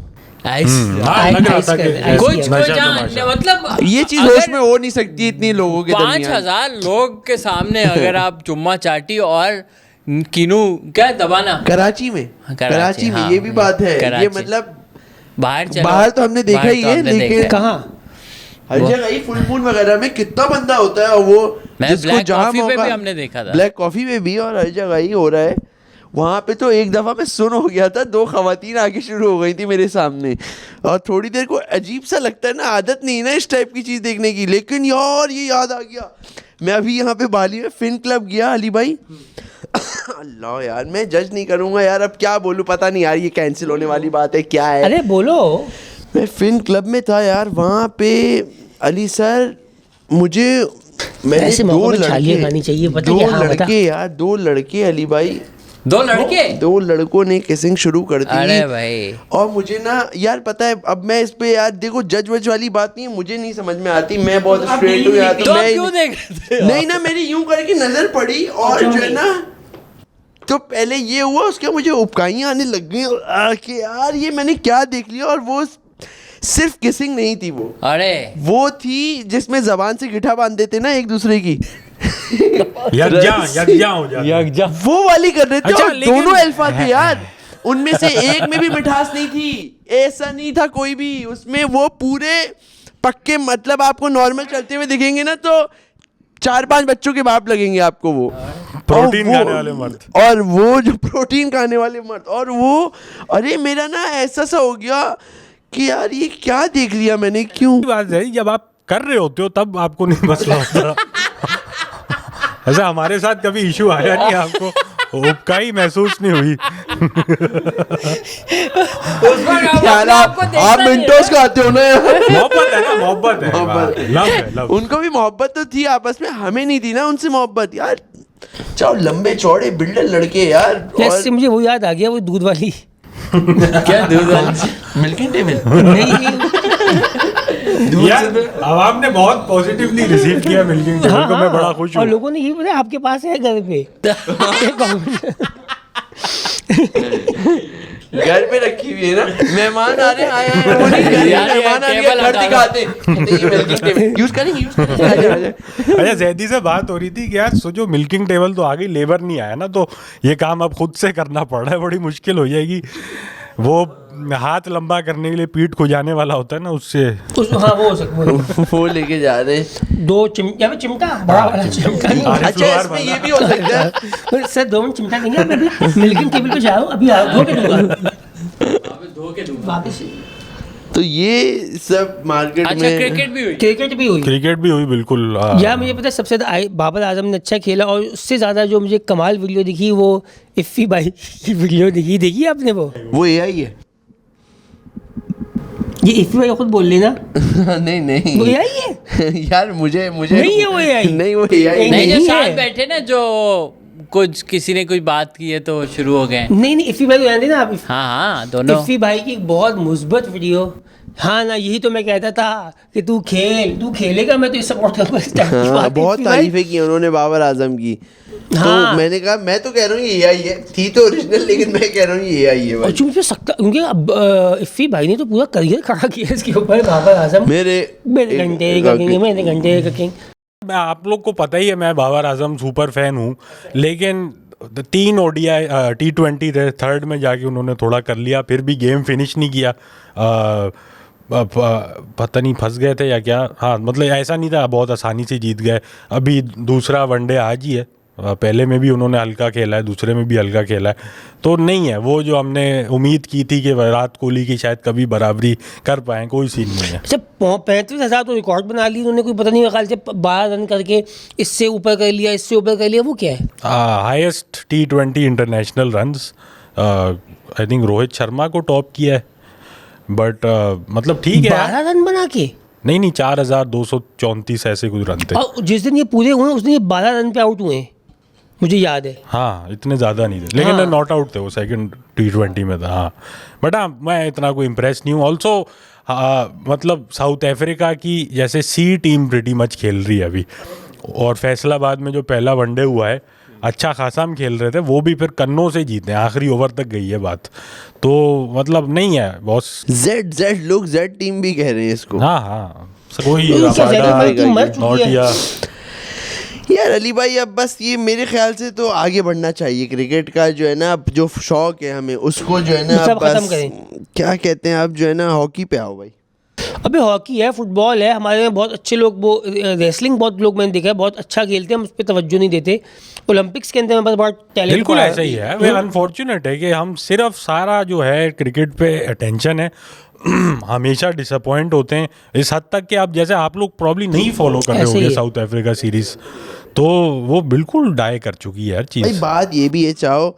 लग रहा था कि कुछ मतलब ये चीज होश में हो नहीं सकती इतनी लोगों के 5,000 लोग के सामने अगर आप चुम्मा चाटी और कीनू क्या दबाना। कराची में हाँ, ये भी बात है, ये मतलब बाहर तो हमने देखा ही है, लेकिन कहाँ हर जगह ही फुल मून वगैरह में कितना बंदा होता है, और वो जिसको जहाँ पे भी हमने देखा था, ब्लैक कॉफी में भी, और हर जगह ही हो रहा है। वहाँ पे तो एक दफ़ा मैं सुन हो गया था, 2 खवातीन आके शुरू हो गई थी मेरे सामने, और थोड़ी देर को अजीब सा लगता है ना, आदत नहीं ना इस टाइप की चीज़ देखने की, लेकिन यार ये याद आ गया, मैं अभी यहाँ पे बाली में फिन क्लब गया अली भाई अल्लाह यार, मैं जज नहीं करूँगा यार, अब क्या बोलूँ पता नहीं यार, ये कैंसिल होने वाली बात है क्या है। अरे बोलो। मैं फिन क्लब में था यार, वहाँ पे अली सर मुझे मैंने ऐसे दो मौके पे छालियाँ खानी चाहिए, पता है? हाँ, लड़के यार, 2 लड़के अली भाई, 2 लड़कों ने किसिंग शुरू कर दी। अरे भाई, और मुझे ना यार पता है, अब मैं इस पे यार देखो जज वज वाली बात नहीं है, मुझे नहीं समझ में आती, मैं बहुत स्ट्रेट हूँ यार, तो मैं क्यों देख रहे थे? नहीं ना, मेरी यूं करके नजर पड़ी, और जो है ना, तो पहले ये हुआ, उसके मुझे उपकाइयाँ आने लग गई कि यार ये मैंने क्या देख लिया, और वो सिर्फ किसिंग नहीं थी, वो थी जिसमें जबान से गिठा बांध देते ना एक दूसरे की यकजा हो जाता, वो वाली कर रहे थे। अच्छा, और दोनों अल्फाज थे यार, उनमें से एक में भी मिठास नहीं थी, ऐसा नहीं था कोई भी उसमें, वो पूरे पक्के, मतलब आपको नॉर्मल चलते हुए दिखेंगे ना तो 4-5 बच्चों के बाप लगेंगे आपको, वो प्रोटीन खाने वाले मर्द, और वो जो प्रोटीन खाने वाले मर्द, और वो अरे मेरा ना ऐसा सा हो गया कि यार ये क्या देख लिया मैंने, क्यों। बात है जब आप कर रहे होते हो तब आपको नहीं मसला होता ऐसा हमारे साथ कभी इशू आया नहीं, आपको उपकाई महसूस नहीं हुई यार आप मिंटोस खाते हो ना यार। मोहब्बत है ना, मोहब्बत है, मोहब्बत। लव है, लव। उनको भी मोहब्बत तो थी आपस में, हमें नहीं थी ना उनसे मोहब्बत यार। चाहो लंबे चौड़े बिल्डर लड़के यार। इससे मुझे वो याद आ गया, वो दूध वाली। क्या दूध वाली? Milking table. यार अब आपने बहुत पॉजिटिवली रिसीव किया मिल्किंग टेबल को, मैं बड़ा खुश और हूँ। लोगों ने ये बोला आपके पास है घर पे। घर पे रखी हुई है ना, मेहमान आ रहे हैं, आए हैं, वो नहीं कर रहे, यार, मेहमान आ रहे हैं, टेबल घर हटा लो। दिखाते हैं। यूज करेंगे, यूज करेंगे, आजा, आजा। अच्छा, जैदी से बात हो रही थी कि यार सोचो मिल्किंग टेबल तो आ गई, लेबर नहीं आया ना, तो ये काम अब खुद से करना पड़ रहा है, बड़ी मुश्किल हो जाएगी। वो हाथ लंबा करने के लिए पीठ खुजाने वाला होता है ना, उससे हाँ वो हो सकता। वो लेके जा रहे हैं। 2 चिमटा, चिमटा बड़ा वाला चिमटा नहीं। आरिफ अच्छा लोहार इसमें वाला। ये भी हो सकता है। सर 2 मिनट चिमटा देंगे, मैं अभी मिल्किंग टेबल पे जा रहा हूँ, अभी आ धो के दूंगा वापस। तो ये सब मार्केट अच्छा, में क्रिकेट भी हुई? क्रिकेट भी हुई। क्रिकेट भी हुई बिल्कुल। यार मुझे पता है सबसे ज़्यादा बाबर आजम ने अच्छा खेला, और उससे ज़्यादा जो मुझे कमाल वीडियो दिखी वो इफ़ी भाई की वीडियो दिखी। देखी आपने वो एआई है। ये इफ़ी भाई खुद बोल लेना। नहीं नहीं, वो एआई है। यार मुझे नहीं है वो AI। नहीं वो एआई नहीं, जो नहीं साथ है। बैठे ना, जो कुछ किसी ने कुछ बात की है तो शुरू हो गए। नहीं इफ़ी भाई को जानते ना आप? हाँ, दोनों। इफ़ी भाई की एक बहुत मुस्बत वीडियो। हाँ ना, यही तो मैं कहता था कि तू खेलेगा, मैं तो इस सपोर्ट करूँगा। हाँ, बहुत तारीफें की उन्होंने बाबर आजम की। तो हाँ। मैंने कहा, मैं तो कह रहा हूँ ये एआई है, थी तो ओरिजिनल, लेकिन मैं कह रहा हूँ ये एआई है और भाई। चूंकि सकता, क्योंकि अब इफ़ी भाई ने तो पूरा करियर खड़ा किया इसके ऊपर। बाबर आजम मेरे घंटे का किंग, मैंने घंटे का किंग। मैं आप लोग को पता ही है, मैं बाबर आजम सुपर फैन हूँ, लेकिन 3 ODI T20 थे, थर्ड में जाके उन्होंने थोड़ा कर लिया, फिर भी गेम फिनिश नहीं किया। पता नहीं फंस गए थे या क्या। हाँ मतलब ऐसा नहीं था, बहुत आसानी से जीत गए। अभी दूसरा वनडे आज ही है, पहले में भी उन्होंने हल्का खेला है, दूसरे में भी हल्का खेला है, तो नहीं है वो जो हमने उम्मीद की थी कि विराट कोहली की शायद कभी बराबरी कर पाए, कोई सीन नहीं है। अच्छा 35,000 तो रिकॉर्ड बना ली उन्होंने, कोई पता नहीं, मेरे ख्याल से 12 रन करके इससे ऊपर कर लिया, इससे ऊपर कर लिया। वो क्या है? Highest T20 international runs I think Rohit Sharma को टॉप किया है, बट मतलब ठीक है। 12 रन बना के? नहीं 4234 ऐसे कुछ रन थे। और जिस दिन ये पूरे हुए उस दिन ये 12 रन पे आउट हुए, मुझे याद है। हाँ इतने ज़्यादा नहीं थे, लेकिन हाँ। नॉट आउट थे वो, सेकंड T20 में था। हाँ बट हाँ मैं इतना कोई इम्प्रेस नहीं हूँ। ऑल्सो मतलब साउथ अफ्रीका की जैसे सी टीम प्रिटी मच खेल रही है अभी, और फैसलाबाद में जो पहला वनडे हुआ है अच्छा खासा हम खेल रहे थे, वो भी फिर कन्नों से जीते हैं, आखिरी ओवर तक गई है बात, तो मतलब नहीं है बॉस। जेड लोग जेड टीम भी कह रहे हैं इसको। हाँ कोई तो क्या ज़्यादा वाली टीम मर चुकी नोटिया। है। यार अली भाई, अब बस ये मेरे ख्याल से तो आगे बढ़ना चाहिए क्रिकेट का, जो है ना अब जो शौक है हमें उसको जो है ना सब खत्म बस करें। क्या कहते हैं, अब जो है ना हॉकी पे आओ भाई। अबे हॉकी है, फुटबॉल है, हमारे में बहुत अच्छे लोग, वो रेसलिंग बहुत लोग मैंने देखा है बहुत अच्छा खेलते हैं, हम उस पर तवज्जो नहीं देते। ओलंपिक्स के अंदर हमारे पास बहुत टैलेंट। बिल्कुल ऐसा ही है। वे अनफॉर्चुनेट है कि हम सिर्फ सारा जो है क्रिकेट पे अटेंशन है, हमेशा डिसअपॉइंट होते हैं इस हद तक कि आप जैसे आप लोग प्रॉब्ली नहीं फॉलो कर रहे ऐसे ही होंगे है। साउथ अफ्रीका सीरीज, तो वो बिल्कुल डाई कर चुकी है हर भाई चीज़। बात ये भी है, चाहो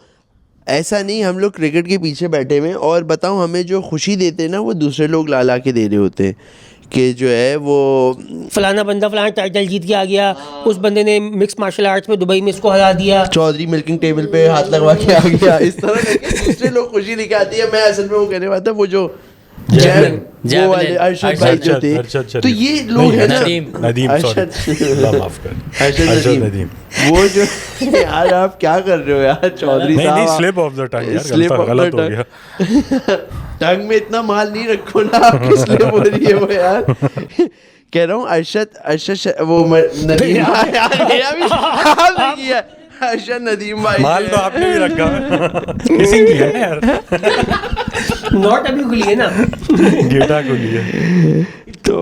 ऐसा नहीं हम लोग क्रिकेट के पीछे बैठे हुए हैं, और बताओ हमें जो खुशी देते हैं ना वो दूसरे लोग ला ला के दे रहे होते हैं, कि जो है वो फलाना बंदा फलाना टाइटल जीत के आ गया, उस बंदे ने मिक्स मार्शल आर्ट्स में दुबई में इसको हरा दिया, चौधरी मिल्किंग टेबल पे हाथ लगवा के आ गया, इस तरह करके दूसरे लोग खुशी दिखाती है। मैं असल में वो कहने वाला था, वो जो जैवलिन। वो वाले अरशद भाई जो थे, अरशद तो ये लोग है ना, नदीम अरशद सॉरी माफ कर, अरशद अरशद नदीम, वो जो यार आप क्या कर रहे हो यार चौधरी नहीं साहब, स्लिप ऑफ द टंग यार, Slip of the गलत हो tongue। गया। टंग में इतना माल नहीं रखो ना, आपकी स्लिप हो रही है वो यार। कह रहा हूँ अरशद वो नदीम यार, मेरा भी हाल नहीं है, अरशद नदीम भाई माल तो आपने भी रखा है, किसी की है यार, नॉट अभी खुली है ना। गेटा को लिए। तो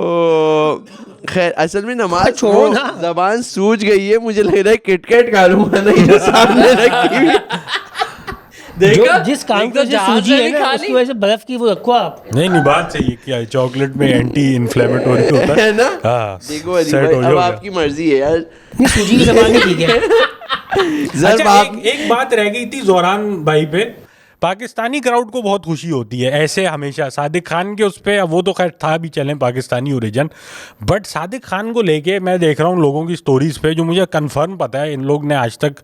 खैर असल में नमाज छोड़ो वो ना। जबान सूज गई है, मुझे लग रहा है किटकैट खा लूंगा ना ये सामने रखी हुई। जो जिस काम को जो सूजी है ना खाली उसकी वजह से बर्फ की वो रखो आप। नहीं बात सही है, क्या चॉकलेट में एंटी इन्फ्लेमेटोरी होता है है ना? हाँ देखो अली सेट भाई, हो अब जाओगे। आपकी मर्जी है यार। नहीं सूजी की जबान नहीं ठीक है। जब अच्छा आप एक बात रह गई थी जोरान भाई पे, पाकिस्तानी क्राउड को बहुत खुशी होती है ऐसे हमेशा। सादिक खान के उस पर, वो तो खैर था भी चलें पाकिस्तानी ओरिजिन, बट सादिक खान को लेके मैं देख रहा हूँ लोगों की स्टोरीज पे, जो मुझे कंफर्म पता है इन लोग ने आज तक,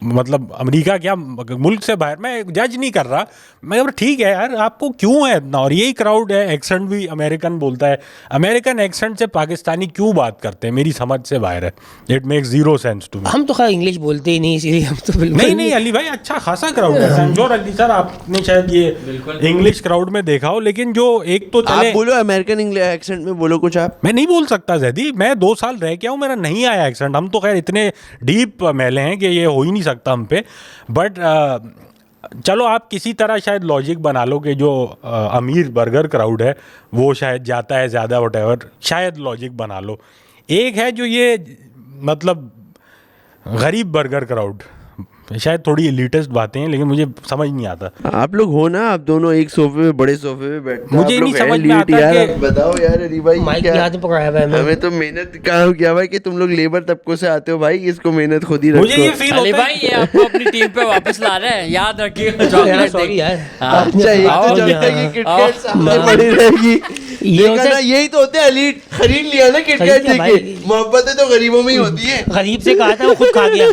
मतलब अमेरिका क्या मुल्क से बाहर, मैं जज नहीं कर रहा, मैं ठीक है यार आपको क्यों है इतना। और यही क्राउड है, एक्सेंट भी अमेरिकन बोलता है, अमेरिकन एक्सेंट से पाकिस्तानी क्यों बात करते हैं, मेरी समझ से बाहर है। It makes zero sense to me. हम तो खैर इंग्लिश बोलते ही नहीं, इसीलिए हम तो बिल्कुल नहीं अली भाई अच्छा खासा क्राउड है। संजोर अली सर आपने शायद ये इंग्लिश क्राउड में देखा हो, लेकिन जो एक तो चले, आप बोलो अमेरिकन इंग्लिश एक्सेंट में बोलो कुछ आप। मैं नहीं बोल सकता जैदी, मैं 2 साल रह के आऊँ, मेरा नहीं आया एक्सेंट। हम तो खैर इतने डीप मैले हैं कि ये हो ही नहीं सकता हम पे, बट चलो आप किसी तरह शायद लॉजिक बना लो कि जो अमीर बर्गर क्राउड है वो शायद जाता है ज़्यादा, वटेवर, शायद लॉजिक बना लो। एक है जो ये मतलब गरीब बर्गर क्राउड, शायद थोड़ी एलिटिस्ट बातें हैं लेकिन मुझे समझ नहीं आता। आप लोग हो ना, आप दोनों एक सोफे पे, बड़े सोफे पे बैठते हो, मुझे आप नहीं लोग समझ हैं में elite आता यार। कि- अब बताओ यार अली भाई माइक क्या? याद पकड़ाया हुआ है हमें। हमें तो मेहनत का हो गया भाई कि तुम लोग लेबर तबकों से आते हो भाई, इसको मेहनत खुद ही रखो। मुझे ये फील अली होता भाई है, ये आपको अपनी टीम पे वापस ला रहे हैं, याद रखिएगा। यार चॉकलेट सॉरी यार, हाँ। अच्छा एक आओ, तो जब यहाँ। तक ये किटकैट आओ। सामने पड़ी रहेगी, ये देखा होता ना, है- यही तो होते हैं एलीट। खरीद लिया ना किटकैट खरीद लिया देके, भाई। मोहब्बतें तो गरीबों में ही होती है। गरीब से कहा था वो खुद खा गया।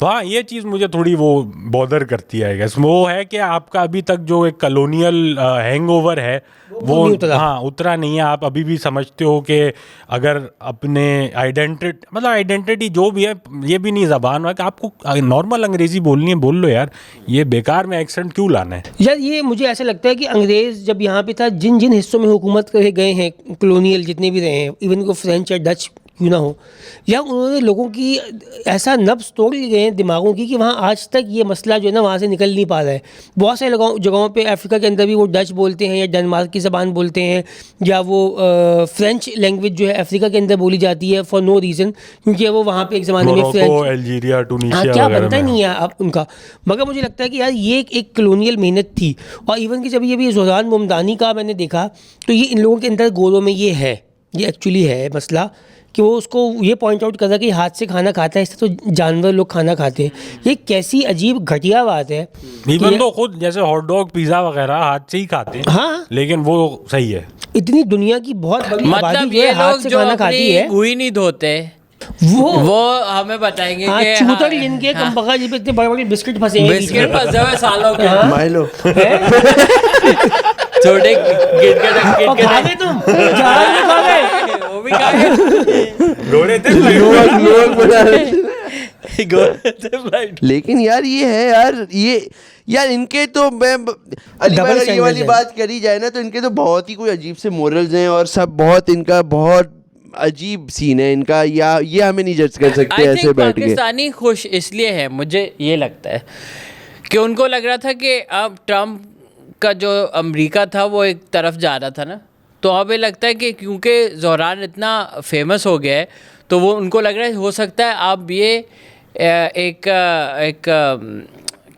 हाँ ये चीज़ मुझे थोड़ी वो बॉदर करती है। गैस वो है कि आपका अभी तक जो एक कॉलोनियल हैंगओवर है वो नहीं उतरा। हाँ उतरा नहीं है। आप अभी भी समझते हो कि अगर अपने आइडेंटिटी जो भी है, ये भी नहीं ज़बान है कि आपको नॉर्मल अंग्रेज़ी बोलनी है बोल लो यार, ये बेकार में एक्सेंट क्यों लाना है। यार ये मुझे ऐसा लगता है कि अंग्रेज़ जब यहाँ पे था, जिन जिन हिस्सों में हुकूमत करे गए हैं, कॉलोनियल जितने भी रहे हैं, इवन को फ्रेंच या डच क्यों ना हो, या उन्होंने लोगों की ऐसा नब्ज़ तोड़ लिए गए हैं दिमागों की कि वहाँ आज तक ये मसला जो है ना वहाँ से निकल नहीं पा रहा है। बहुत सारे जगहों पे अफ्रीका के अंदर भी वो डच बोलते हैं या डेनमार्क की ज़बान बोलते हैं, या वो फ्रेंच लैंग्वेज जो है अफ्रीका के अंदर बोली जाती है फॉर नो रीज़न, क्योंकि वो वहाँ पे एक ज़माने में मोरक्को, फ्रेंच, अल्जीरिया, हाँ टूनिशिया क्या वगैरह बनता ही में। नहीं है अब उनका। मगर मुझे लगता है कि यार ये एक कॉलोनियल मेहनत थी। और इवन कि जब ये ज़ोरान ममदानी का मैंने देखा तो ये इन लोगों के अंदर गोलों में ये है, ये एक्चुअली है मसला कि वो उसको ये पॉइंट आउट कर रहा कि हाथ से खाना खाता है, इससे तो जानवर लोग खाना खाते हैं। ये कैसी अजीब घटिया बात है। इवन तो खुद जैसे हॉट डॉग, पिज़्ज़ा वगैरह हाथ से ही खाते हैं, हाँ। लेकिन वो सही है। इतनी दुनिया की बहुत बड़ी मतलब आबादी जो ये है हाथ लोग से जो खाना खाती अपनी है, हुई नहीं धोते, वो हमें बताएंगे हाँ कि चूतर हाँ, जिनके हाँ, कम बका जिस पे इतने बड़े बड़े बिस्किट फंसे हैं बीच बिस्किट में। फंसे हुए सालों के हाँ। माइलो छोटे गिटगिट और खा गए तुम, जहाज में खा गए। वो भी खा गए। गोरे थे लोग बना रहे थे। Right. लेकिन यार ये है यार इनके तो मैं अली Double भाई अगर ये standards वाली है। बात करी जाए ना तो इनके तो बहुत ही कोई अजीब से मोरल्स हैं और सब बहुत इनका बहुत अजीब सीन है इनका, या ये हमें नहीं जज कर सकते I ऐसे think बैठ के। पाकिस्तानी खुश इसलिए है, मुझे ये लगता है कि उनको लग रहा था कि अब ट्रम्प का जो अमेरिका था वो एक तरफ जा रहा था ना, तो अब ये लगता है कि क्योंकि ज़ोरान इतना फेमस हो गया है तो वो उनको लग रहा है हो सकता है अब ये एक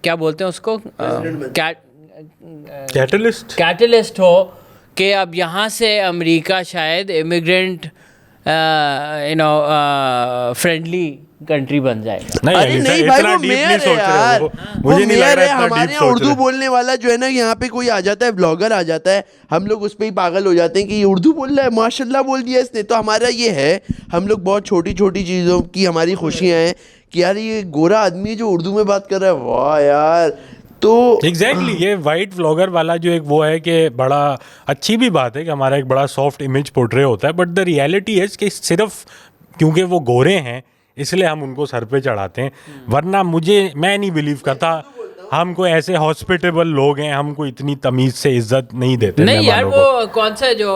क्या बोलते हैं उसको, कैटलिस्ट हो कि अब यहाँ से अमेरिका शायद इमिग्रेंट फ्रेंडली कंट्री बन जाएगा। नहीं अरे अली सर, नहीं भाई इतना वो deep मेयर नहीं है सोच रहे यार, हो। वो मुझे नहीं लग मेयर रहा है। इतना हमारे deep यहाँ सोच उर्दू रहे। बोलने वाला जो है ना यहाँ पे कोई आ जाता है, ब्लॉगर आ जाता है, हम लोग उस पर ही पागल हो जाते हैं कि ये उर्दू बोल रहा है, माशाल्लाह बोल दिया इसने। तो हमारा ये है, हम लोग बहुत छोटी छोटी चीज़ों की हमारी खुशियाँ हैं कि यार ये गोरा आदमी है जो उर्दू में बात कर रहा है, वाह यार। तो एग्जैक्टली ये वाइट व्लॉगर वाला जो एक वो है कि बड़ा अच्छी भी बात है कि हमारा एक बड़ा सॉफ्ट इमेज पोर्ट्रे होता है, बट द रियलिटी है कि सिर्फ क्योंकि वो गोरे हैं इसलिए हम उनको सर पे चढ़ाते हैं, वरना मैं नहीं बिलीव करता हम कोई ऐसे हॉस्पिटेबल लोग हैं, हमको इतनी तमीज़ से इज्जत नहीं देते नहीं यार, मेहमानों को। वो कौन सा जो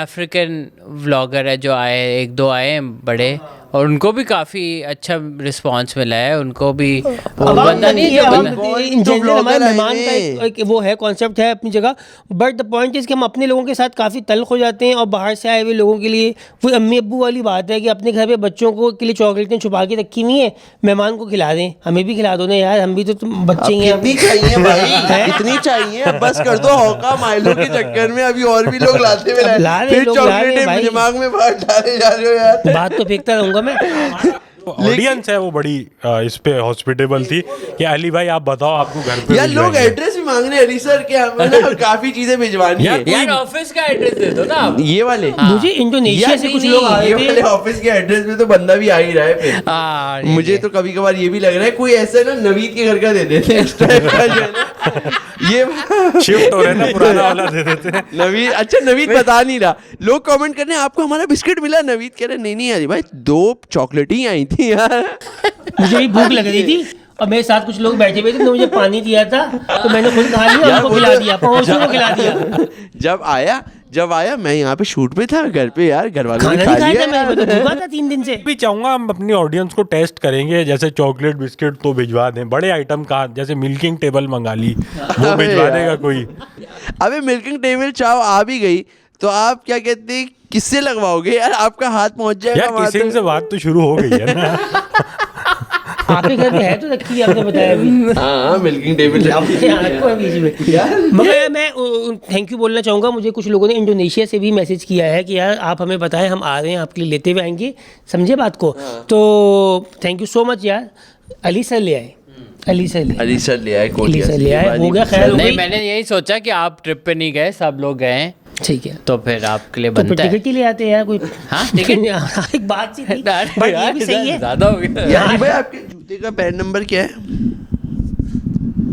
अफ्रीकन व्लॉगर है जो आए, एक दो आए हैं बड़े, और उनको भी काफ़ी अच्छा रिस्पांस मिला है, उनको भी वो बंदा नहीं है जो बंदा इन जनरल हमारे ब्लॉगर आए मेहमान का एक वो है कॉन्सेप्ट है अपनी जगह, बट द पॉइंट इज़ कि हम अपने लोगों के साथ काफ़ी तल्ख हो जाते हैं और बाहर से आए हुए लोगों के लिए वो अम्मी अब्बू वाली बात है कि अपने घर पे बच्चों को के लिए चॉकलेटें छुपा के रखी हुई हैं, मेहमान को खिला दें, हमें भी खिला दो ना यार, हम भी तो तुम बच्चे ही हैं। कितनी चाहिए भाई, कितनी चाहिए, अब बस कर दो हौका माइलो के चक्कर में अभी और भी लोग लाते हुए ला रहे फिर लोग, ला रहे चॉकलेटें भाई। दिमाग में बाहर डाले जा रहे हो यार। बात तो फेंकता रहूँगा मैं। ऑडियंस है वो बड़ी इस पे हॉस्पिटेबल थी कि अली भाई आप बताओ आपको घर पे यार लोग भिजवाएंगे। एड्रेस भी मांग रहे हैं अली सर के, हमें ना काफी चीजें भिजवानी है। यार ऑफिस का एड्रेस दे दो ना आप। ये वाले मुझे इंडोनेशिया यार से नहीं, कुछ नहीं, लोग आ ये रहे वाले थे। ऑफिस के एड्रेस में तो बंदा भी आ ही रहा है फिर। हाँ, मुझे तो कभी कभार ये भी लग रहा है कोई ऐसा ना नवीद के घर का दे देते हैं इस टाइप का जो है ना ये शिफ्ट हो रहे हैं ना, पुराना वाला दे देते हैं। नवीद, अच्छा नवीद बता नहीं रहा, लोग कमेंट कर रहे हैं आपको हमारा बिस्किट मिला, नवीद कह रहे नहीं अरे भाई 2 चॉकलेट ही आई थी यार। मुझे भी भूख लग रही थी और मेरे साथ कुछ लोग बैठे हुए थे, तो मुझे पानी दिया था तो मैंने खुद खा लिया, यार, उनको वो खिला तो- दिया, पड़ोसियों को खिला दिया। जब आया मैं यहाँ पे शूट पे था घर पे यार, घर वालों ने खाना खा नहीं खाया लिया था मैं, यार। तो भूखा था 3 दिन से। भी चाहूंगा हम अपनी ऑडियंस को टेस्ट करेंगे, जैसे चॉकलेट बिस्किट तो भिजवा दें, बड़े आइटम का जैसे मिल्किंग टेबल मंगा ली वो अबे भिजवा यार। देगा कोई। अबे मिल्किंग टेबल चाव आ भी गई तो आप क्या कहते हैं किससे लगवाओगे यार, आपका हाथ पहुंच जाएगा यार वहाँ किसिंग तक। से बात तो शुरू हो गई है ना। आपके घर में है तो रखी है, आपने बताया अभी। हाँ मिल्किंग टेबल आपके यहाँ रखो है बीच में। मगर मैं थैंक यू बोलना चाहूँगा, मुझे कुछ लोगों ने इंडोनेशिया से भी मैसेज किया है कि यार आप हमें बताएं, हम आ रहे हैं आपके लिए, लेते हुए आएंगे, समझे बात को। तो थैंक यू सो मच यार। अली सर ले आए, अली सर ले आए, अली सर ले आए, अली सर ले आए, हो गया खैर हो नहीं गई। मैंने यही सोचा कि आप ट्रिप पे नहीं गए, सब लोग गए हैं, ठीक है, तो फिर आपके लिए तो फिर बनता है। टिकट ही ले आते हैं यार कोई। हाँ, टिकट एक बात सी थी, बट ये भी सही है। ज्यादा हो गया। यार अली भाई आपके जूते का पैर नंबर क्या है?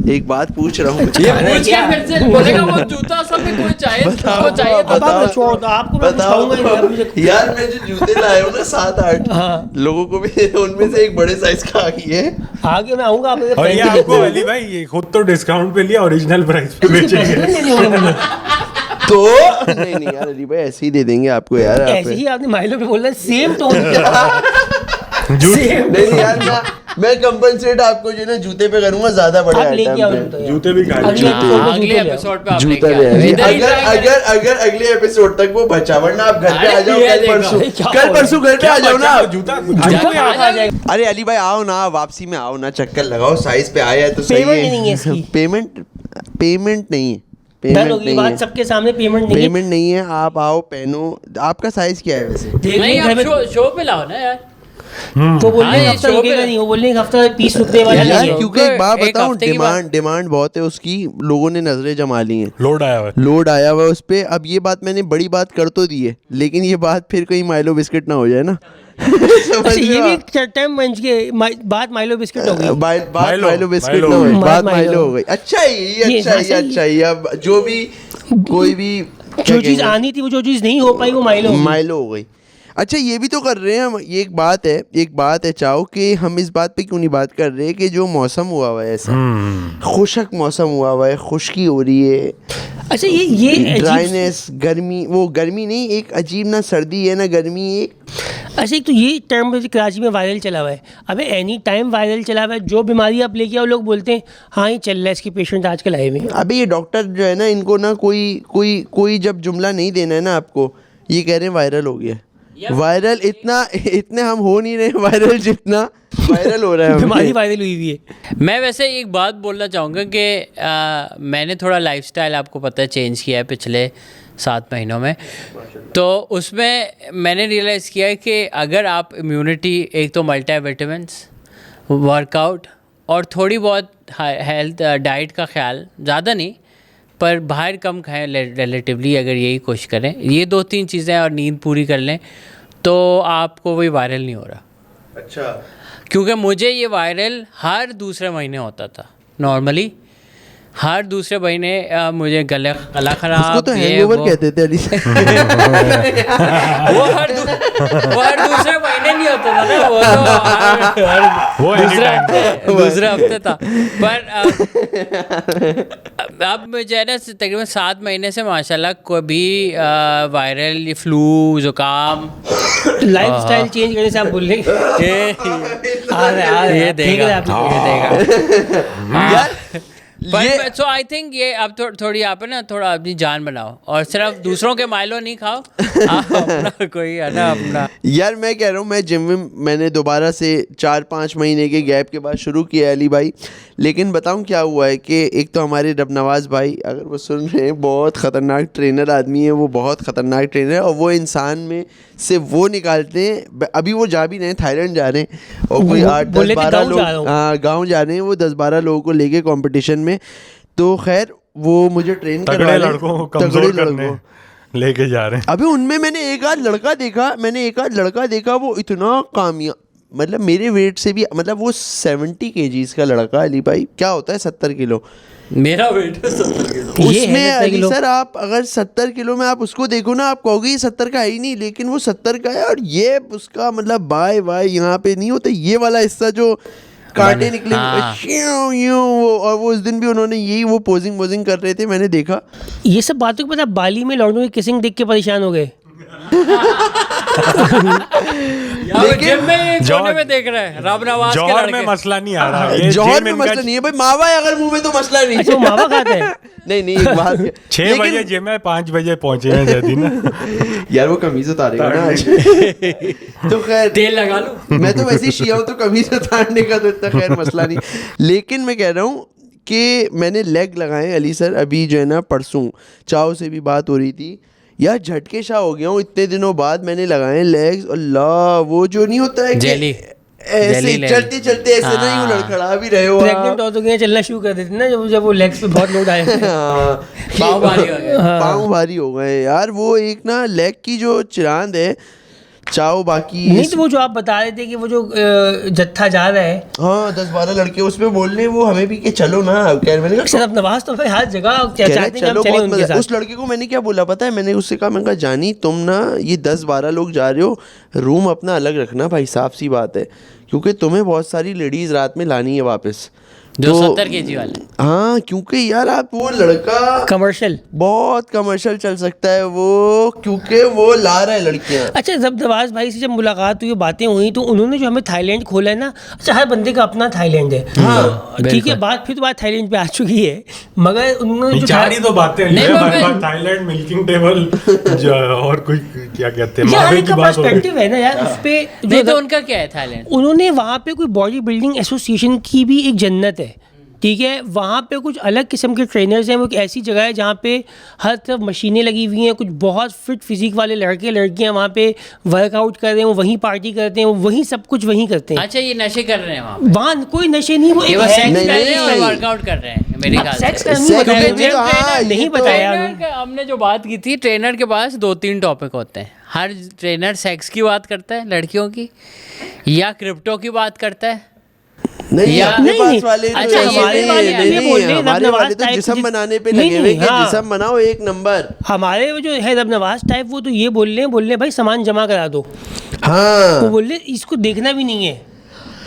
एक बात पूछ रहा हूँ। ये पूछ के फिर से बोलेगा वो जूता असल में कोई चाहिए, बताओ, उसको चाहिए अब आप छोड़ दो, आपको मैं पूछाऊंगा ही नहीं, अब मुझे- यार मैं जो जूते लाया हूँ ना 7-8 हाँ। लोगों को भी उनमें से एक बड़े साइज का आ गई है। आगे मैं आऊंगा आप और ये आपको अली भाई ये खुद तो डिस्काउंट पे लिया, ओरिजिनल प्राइस पे बेचेंगे। तो नहीं यार अली भाई ऐसे ही दे देंगे आपको यार। ऐसे ही आपने माइलो पे बोला, सेम टोन नहीं यार मैं कंपनसेट आपको जो है ना जूते पे करूंगा ज्यादा बड़े आप लेके आओ आइटम जूता पे। यार। जूते भी खा अगले लिए। episode में अगले जूते ले आओ। एपिसोड पे आप जूता लेके ले आए। आए। इधर ही अगर try करें। अगर अगले एपिसोड तक वो बचा, वरना आप घर पे आ जाओ ये कल देखो। परसों, क्या कल हो परसों घर पे आ जाओ ना। जूता आ जाएगा। अरे अली भाई आओ ना, वापसी में आओ ना, चक्कर लगाओ, साइज पे आया है तो सही पेमेंट नहीं है इसकी। पेमेंट नहीं है, डन पेमेंट होगी नहीं बात, है, सबके सामने पेमेंट नहीं है। पेमेंट नहीं है। आप आओ पहनो। आपका साइज क्या है वैसे? देख नहीं लेंगे घर आप में, शो पे लाओ ना यार। तो बोलने हाँ, एक ये हफ्ता show रुकेगा पे- नहीं, वो बोलने एक हफ्ता 30 रुपए वाला यार नहीं है। क्योंकि एक बात एक बताऊं, हफ्ते की बात- डिमांड बहुत है उसकी, लोगों ने नजरें जमा ली हैं, लोड आया हुआ है। लोड आया हुआ है उस पे। अब ये बात मैंने बड़ी बात कर तो दी है, लेकिन ये बात फिर कहीं माइलो बिस्किट ना हो जाए ना। समझ अच्छा, ये रहे हो भी आप? एक टर्म बन के बात माइलो बिस्किट हो गई। बात माइलो, माइलो बिस्किट माइलो। ना हो, बात माइलो। माइलो हो गई। अच्छा है ये, ये अच्छा है ये, सही है। अच्छा है ये। अब जो भी कोई भी जो चीज आनी थी, वो जो चीज नहीं हो पाई, वो माइलो हो गई। माइलो हो गई। अच्छा ये भी तो कर रहे हैं हम, ये एक बात है चाहो कि हम इस बात पे क्यों नहीं बात कर रहे कि जो मौसम हुआ है ऐसा खुशक मौसम हुआ है, खुशकी हो रही है, अच्छा ये अजीब- ड्राइनेस, गर्मी, वो गर्मी नहीं, एक अजीब ना सर्दी है ना गर्मी, एक अच्छा एक तो ये टर्म कराची में वायरल चला हुआ है। अबे एनी टाइम वायरल चला हुआ है, जो बीमारी आप लेके आओ लोग बोलते हैं हाँ ये चल रहा है, इसके पेशेंट आजकल आए हुए हैं। अबे ये डॉक्टर जो है ना, इनको ना कोई जब जुमला नहीं देना है ना आपको, ये कह रहे हैं वायरल हो गया। वायरल इतने हम हो नहीं रहे वायरल जितना वायरल हो रहा है बीमारी हमें। वायरल हुई हुई है। मैं वैसे एक बात बोलना चाहूँगा कि मैंने थोड़ा लाइफस्टाइल आपको पता है चेंज किया है पिछले 7 महीनों में, तो उसमें मैंने रियलाइज़ किया है कि अगर आप इम्यूनिटी, एक तो मल्टीविटामिन्स, वर्कआउट और थोड़ी बहुत हेल्थ डाइट का ख्याल, ज़्यादा नहीं पर बाहर कम खाएं रिलेटिवली, अगर यही कोशिश करें, ये 2-3 चीज़ें और नींद पूरी कर लें, तो आपको वही वायरल नहीं हो रहा। अच्छा क्योंकि मुझे ये वायरल हर दूसरे महीने होता था नॉर्मली, हर दूसरे महीने मुझे गला उसको खराब, तो ये हैंगओवर वो। कहते थे अली से। वो हर दूसरे महीने नहीं होता था ना, वो तो वो दूसरे हफ्ते था। पर अब मुझे है ना तकरीबन 7 महीने से माशाल्लाह कोई भी वायरल फ्लू, जुकाम, लाइफ स्टाइल चेंज करने से आप बोल रहे ये आ रहा है, ये देख रहे देगा, हैं आप लोग। ये देगा। यार ये सो आई थिंक ये अब थोड़ी आप है ना थोड़ा अपनी जान बनाओ और सिर्फ दूसरों के माइलो नहीं खाओ, आप अपना कोई है ना अपना। यार मैं कह रहा हूँ, मैं जिम में मैंने दोबारा से 4-5 महीने के गैप के बाद शुरू किया है अली भाई। लेकिन बताऊँ क्या हुआ है कि एक तो हमारे रब नवाज भाई, अगर वो सुन रहे हैं, बहुत ख़तरनाक ट्रेनर आदमी है वो, बहुत ख़तरनाक ट्रेनर है। और वो इंसान में से वो निकालते हैं। अभी वो जा भी रहे हैं, थाईलैंड जा रहे हैं और कोई 8-10-12 लोग, हाँ गाँव जा रहे हैं वो 10-12 लोगों को लेके कंपटीशन में। तो खैर वो मुझे ट्रेन करवा तगड़े रहे हैं, लड़कों को तगड़े कमजोर करने लड़कों। लेके जा रहे हैं। अभी उनमें मैंने एक आध लड़का देखा, वो इतना कामयाब, मतलब मेरे वेट से भी, मतलब वो 70 kgs का लड़का। अली भाई क्या होता है 70 किलो? मेरा वेट है 70 किलो। उसमें अली सर आप अगर 70 किलो में आप उसको देखो ना, आप कहोगे ये 70 का है ही नहीं, लेकिन वो 70 का है। और ये उसका मतलब बाय यहाँ पे नहीं होता ये वाला हिस्सा जो कांटे निकले, हाँ। और वो उस दिन भी उन्होंने यही वो पोजिंग कर रहे थे, मैंने देखा। ये सब बातों के पता बाली में लड़कों की किसिंग देख के परेशान हो गए। जिम में कोने में देख रहे हैं रब नवाज के जौहर लड़के। में मसला नहीं आ रहा, ये जौहर जिम में इनका मसला नहीं है भाई, मावा है अगर मुंह में तो मसला नहीं। अच्छा वो मावा खाते हैं। नहीं एक बात है। 6 बजे जिम है, 5 बजे पहुंचे हैं जैदी ना। यार वो कमीज उतारेगा ना आज। तो खैर तेल लगा लो। मैं तो वैसे ही शिया हूँ, तो कमीज उतारने का तो इतना खैर मसला नहीं। लेकिन मैं कह रहा हूँ कि मैंने लेग लगाए अली सर, अभी जो है ना परसों चाव से भी बात हो रही थी यार, झटके शाह हो गया हूँ इतने दिनों बाद मैंने लगाए लेग्स। अल्लाह वो जो नहीं होता है कि जेली ऐसे जेली चलते चलते ऐसे नहीं हाँ। लड़खड़ा भी रहे हो प्रेग्नेंट हो तो गए चलना शुरू कर देते ना, जब वो लेग्स पे बहुत लोड आए। पाँव भारी हो गए। पाँव भारी हो गए यार। वो एक ना लेग की जो चिरांद है चाहो बाकी नहीं तो वो जो आप बता रहे थे कि वो जो जत्था जा रहा है, हाँ 10-12 लड़के उसमें बोल रहे वो हमें भी कि चलो ना। कह मैंने कहा शरफ नवाज तो भाई हर जगह कह रहे चाहते हैं कि हम चलो चलें बहुत उनके मजा। साथ। उस लड़के को मैंने क्या बोला पता है, मैंने उससे कहा, मैंने कहा जानी तुम ना ये 10-12 लोग जा रहे हो, रूम अपना अलग रखना भाई, साफ सी बात है, क्योंकि तुम्हें बहुत सारी लेडीज रात में लानी है वापस। जो 70 kg वाले। हाँ क्योंकि यार आप वो लड़का कमर्शियल बहुत कमर्शियल चल सकता है वो, क्योंकि वो ला रहा है लड़कियां। अच्छा जब नवाज भाई से जब मुलाकात हुई, बातें हुई, तो उन्होंने जो हमें थाईलैंड खोला है ना, अच्छा हर बंदे का अपना थाईलैंड है, हाँ ठीक है, बात फिर तो बात थाईलैंड पे आ चुकी है, मगर उन्होंने जो चार ही तो बातें नहीं, हमारे पास, थाईलैंड, मिल्किंग टेबल और कोई क्या कहते हैं, यार मावे एक की बात हो रही। पर्सपेक्टिव है ना यार उस पे नहीं तो उनका क्या है थाईलैंड? उन्होंने वहाँ पे कोई बॉडी बिल्डिंग एसोसिएशन की भी एक जन्नत है, ठीक है, वहाँ पे कुछ अलग किस्म के ट्रेनर्स हैं, वो एक ऐसी जगह है जहाँ पे हर तरफ मशीनें लगी हुई हैं, कुछ बहुत फिट फिजिक वाले लड़के लड़कियाँ वहाँ पे वर्कआउट कर रहे हैं, वो वहीं पार्टी करते हैं, वो वहीं सब कुछ वहीं करते हैं। अच्छा ये नशे कर रहे हैं वहाँ पे? वहाँ कोई नशे नहीं, वो ये एक बस है। सेक्स नहीं, कर रहे हैं और नहीं। वर्कआउट कर रहे हैं मेरे ख्याल सेक्स से। का नहीं सेक्स बताया करने तो हाँ, ये नहीं तो- बताया ट्रेनर का हमने जो बात की थी, ट्रेनर के पास 2-3 टॉपिक होते हैं। हर ट्रेनर सेक्स की बात करता है लड़कियों की, या क्रिप्टो की बात करता है, नहीं या- अपने नहीं, पास नहीं। वाले तो अच्छा, ऐसे हमारे नहीं, वाले नहीं, ये बोल रहे हैं, हमारे रब वाले नवाज तो टाइप जिस्म की- बनाने पे नहीं, लगे हुए कि हाँ। जिस्म बनाओ एक नंबर। हमारे वो जो है रब नवाज टाइप, वो तो ये बोल रहे हैं भाई सामान जमा करा दो, वो हाँ बोल रहे इसको देखना भी नहीं है,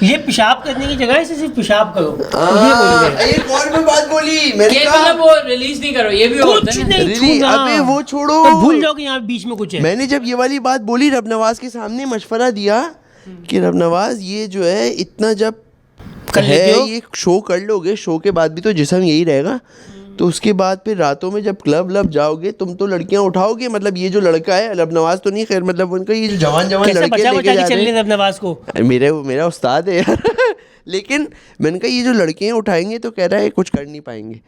ये पेशाब करने की जगह है, इसे सिर्फ पेशाब करो, ये बोल रहे हैं। एक और भी बात बोली मैंने ये कहा मतलब वो रिलीज नहीं करो, ये भी होता कुछ है ना। नहीं रिली- छूना, अबे वो छोड़ो, तो भूल जाओ कि यहाँ बीच में कुछ है। मैंने जब ये वाली बात बोली रब नवाज के सामने मशवरा दिया कि रब नवाज ये जो है इतना जब कर लेते है हो? ये शो कर लोगे, शो के बाद भी तो जिस्म यही रहेगा, तो उसके बाद फिर रातों में जब क्लब जाओगे तुम तो लड़कियां उठाओगे, मतलब ये जो लड़का है रब नवाज तो नहीं, खैर मतलब उनका ये जो जवान कैसे लड़के बचा लेके बचा जा के चल रहे रहे हैं, रब नवाज को। मेरा उस्ताद है यार। लेकिन मैंने कहा ये जो लड़के हैं उठाएंगे तो कह रहा है कुछ कर नहीं पाएंगे।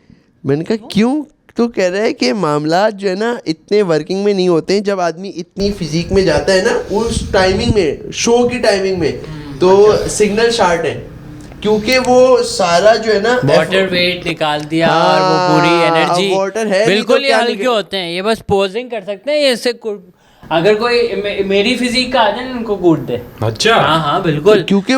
मैंने कहा क्यों? तो कह रहा है कि मामला जो है ना इतने वर्किंग में नहीं होते हैं, जब आदमी इतनी फिजिक में जाता है ना उस टाइमिंग में, शो की टाइमिंग में, तो सिग्नल शार्ट है, क्योंकि वो सारा जो है ना वाटर वेट निकाल दिया हाँ, और वो पूरी एनर्जी, अब water है नहीं बिल्कुल तो ये क्या हल्के निकल- होते हैं, ये बस पोजिंग कर सकते हैं, ये इससे अगर कोई मेरी फिजिक का आ जाए ना, उनको कूट दे। अच्छा हाँ हाँ बिल्कुल। क्योंकि